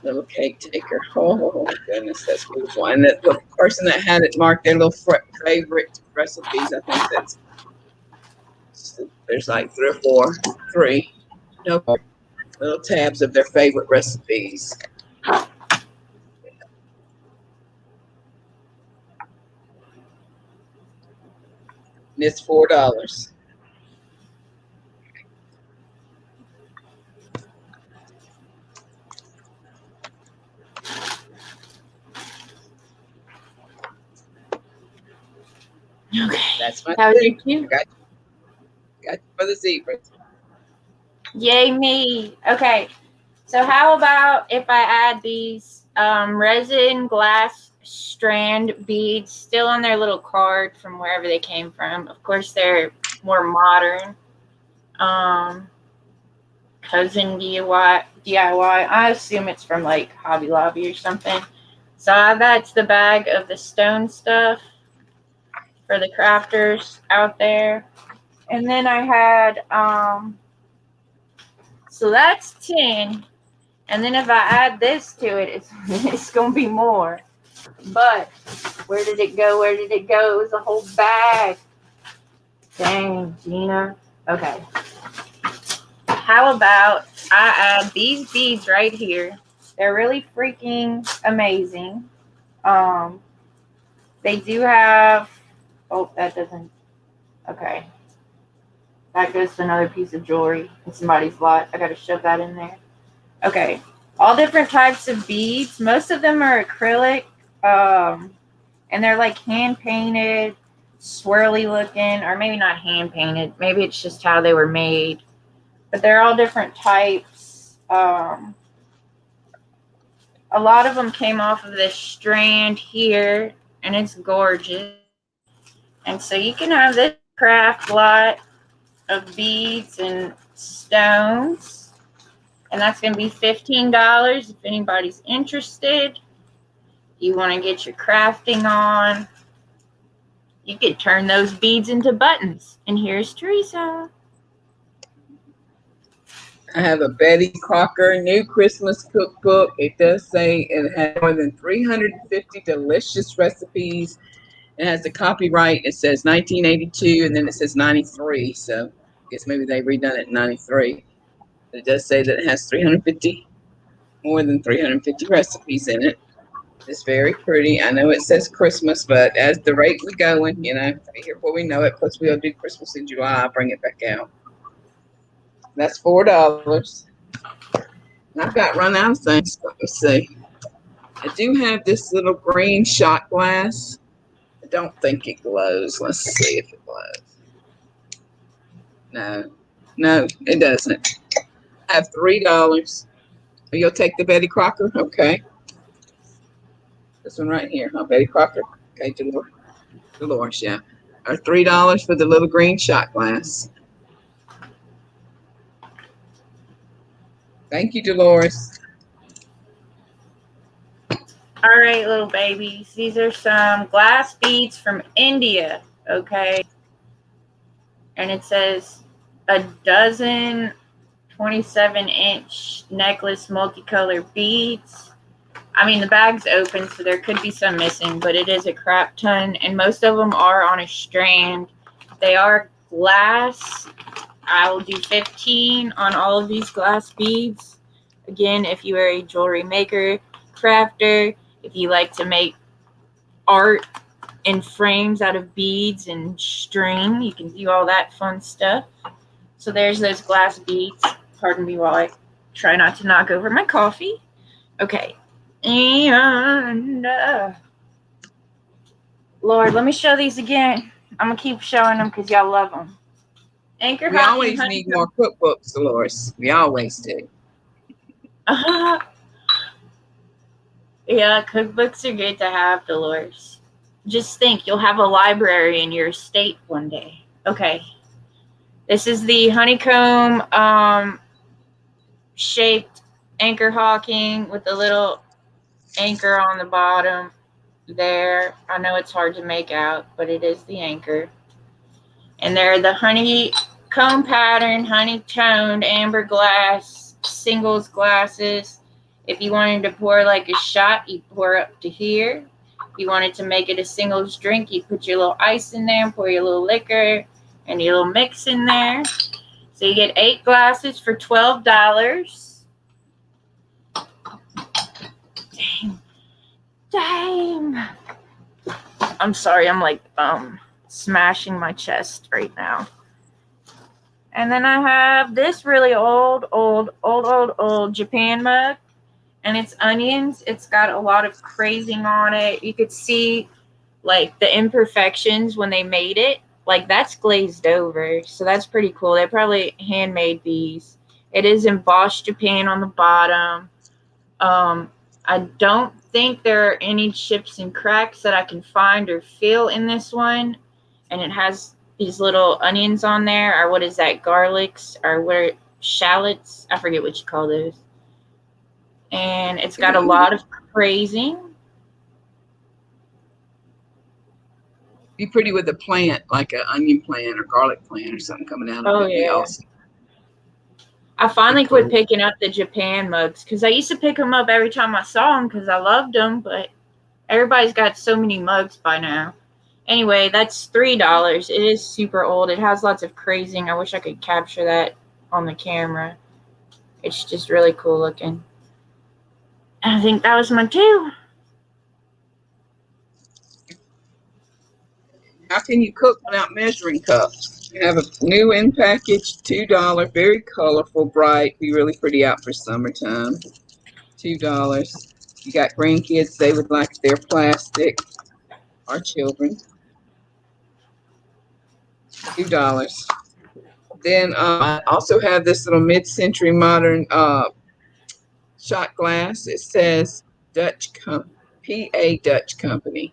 Little cake taker. Oh, goodness, that's beautiful. And the person that had it marked their little favorite recipes, I think that's, there's like 3 or 4 little tabs of their favorite recipes. And it's $4. Okay. That's my How thing. did you? Got you for the zebras. Yay me. Okay. So how about if I add these resin glass strand beads still on their little card from wherever they came from. Of course, they're more modern. Cousin DIY. I assume it's from like Hobby Lobby or something. So that's the bag of the stone stuff for the crafters out there. And then I had, so that's 10. And then if I add this to it, it's going to be more. But where did it go? Where did it go? It was a whole bag. Dang, Gina. Okay. How about I add these beads right here? They're really freaking amazing. They do have, oh, that doesn't, okay. That goes to another piece of jewelry in somebody's lot. I got to shove that in there. Okay. All different types of beads. Most of them are acrylic. And they're like hand painted, swirly looking, or maybe not hand painted. Maybe it's just how they were made. But they're all different types. A lot of them came off of this strand here, and it's gorgeous. And so you can have this craft lot of beads and stones. And that's going to be $15 if anybody's interested. You want to get your crafting on. You could turn those beads into buttons. And here's Teresa. I have a Betty Crocker new Christmas cookbook. It does say it has more than 350 delicious recipes. It has the copyright. It says 1982, and then it says 93. So I guess maybe they redone it in 93. But it does say that it has more than 350 recipes in it. It's very pretty. I know it says Christmas, but as the rate we going, you know, here before we know it. Plus we'll do Christmas in July. I'll bring it back out. That's $4. And I've got run out of things. Let me see. I do have this little green shot glass. I don't think it glows. Let's see if it glows. No, it doesn't. I have $3. You'll take the Betty Crocker? Okay. This one right here, huh? Betty Crocker. Okay, Dolores, yeah. Or $3 for the little green shot glass. Thank you, Dolores. All right, little babies. These are some glass beads from India, okay? And it says a dozen 27-inch necklace multicolored beads. I mean, the bag's open, so there could be some missing, but it is a crap ton, and most of them are on a strand. They are glass. I will do 15 on all of these glass beads. Again, if you are a jewelry maker, crafter, if you like to make art in frames out of beads and string, you can do all that fun stuff. So there's those glass beads. Pardon me while I try not to knock over my coffee. Okay. And Lord, let me show these again. I'm going to keep showing them because y'all love them. Anchor we always need more cookbooks, Dolores. We always do. Yeah, cookbooks are good to have, Dolores. Just think, you'll have a library in your estate one day. Okay. This is the honeycomb shaped anchor hawking with a little anchor on the bottom there. I know it's hard to make out, but it is the anchor. And they're the honeycomb pattern, honey-toned amber glass, singles glasses. If you wanted to pour like a shot, you pour up to here. If you wanted to make it a singles drink, you put your little ice in there and pour your little liquor and your little mix in there. So you get 8 glasses for $12. Dang. I'm sorry, I'm like smashing my chest right now. And then I have this really old Japan mug. And it's onions. It's got a lot of crazing on it. You could see like the imperfections when they made it. Like that's glazed over. So that's pretty cool. They probably handmade these. It is embossed Japan on the bottom. I don't think there are any chips and cracks that I can find or feel in this one. And it has these little onions on there. Or what is that? Garlics or what? Shallots? I forget what you call those. And it's got a lot of crazing. Be pretty with a plant, like an onion plant or garlic plant or something coming out of it. Oh, yeah. Awesome. I finally quit picking up the Japan mugs because I used to pick them up every time I saw them because I loved them, but everybody's got so many mugs by now. Anyway, that's $3. It is super old. It has lots of crazing. I wish I could capture that on the camera. It's just really cool looking. I think that was my 2. How can you cook without measuring cups? You have a new in package, $2, very colorful, bright, be really pretty out for summertime. $2. You got grandkids, they would like their plastic. Our children. $2. Then I also have this little mid-century modern shot glass. It says PA Dutch Company.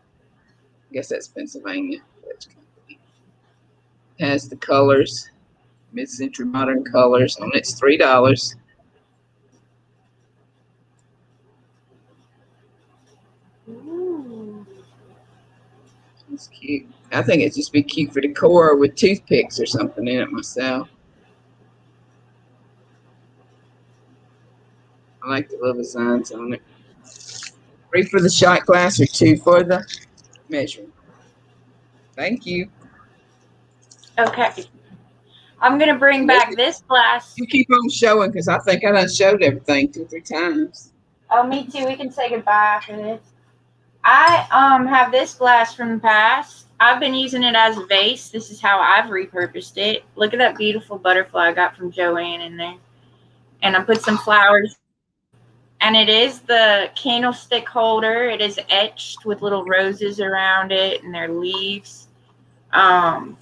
I guess that's Pennsylvania. Dutch Company. It has the colors, mid-century modern colors on it. It's $3. It's cute. I think it'd just be cute for decor with toothpicks or something in it myself. I like the little designs on it. 3 for the shot glass or 2 for the measuring. Thank you. Okay. I'm going to bring back this glass. You keep on showing because I think I done showed everything 2 or 3 times. Oh, me too. We can say goodbye after this. I have this glass from the past. I've been using it as a vase. This is how I've repurposed it. Look at that beautiful butterfly I got from Joanne in there. And I put some flowers. And it is the candlestick holder. It is etched with little roses around it and their leaves. And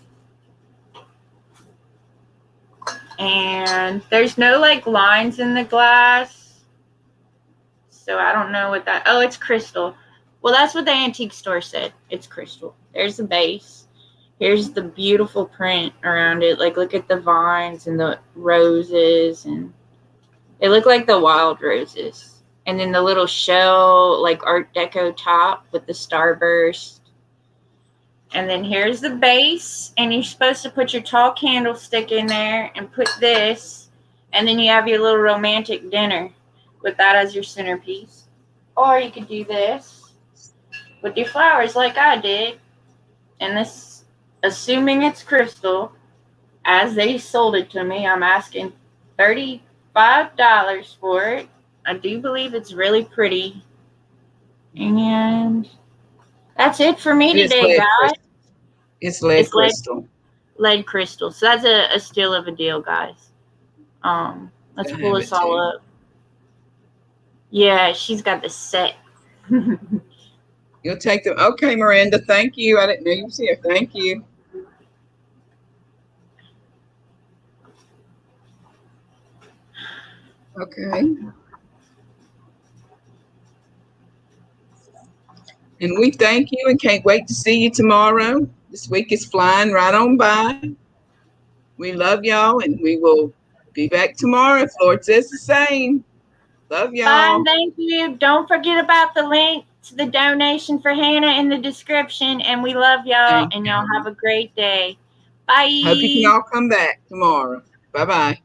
there's no like lines in the glass. So I don't know what that, oh, it's crystal. Well, that's what the antique store said. It's crystal. There's the base. Here's the beautiful print around it. Like, look at the vines and the roses. And they look like the wild roses. And then the little shell, like Art Deco top with the starburst. And then here's the base. And you're supposed to put your tall candlestick in there and put this. And then you have your little romantic dinner with that as your centerpiece. Or you could do this with your flowers like I did. And this, assuming it's crystal, as they sold it to me, I'm asking $35 for it. I do believe it's really pretty. And that's it for me today, guys. It's lead crystal. Lead crystal. So that's a steal of a deal, guys. Let's pull this all up. Yeah, she's got the set. You'll take them. Okay, Miranda, thank you. I didn't know you was here. Thank you. Okay. And we thank you and can't wait to see you tomorrow. This week is flying right on by. We love y'all, and we will be back tomorrow if Lord says the same. Love y'all. Bye, thank you. Don't forget about the link to the donation for Hannah in the description. And we love y'all, and y'all have a great day. Bye. Hope you can all come back tomorrow. Bye-bye.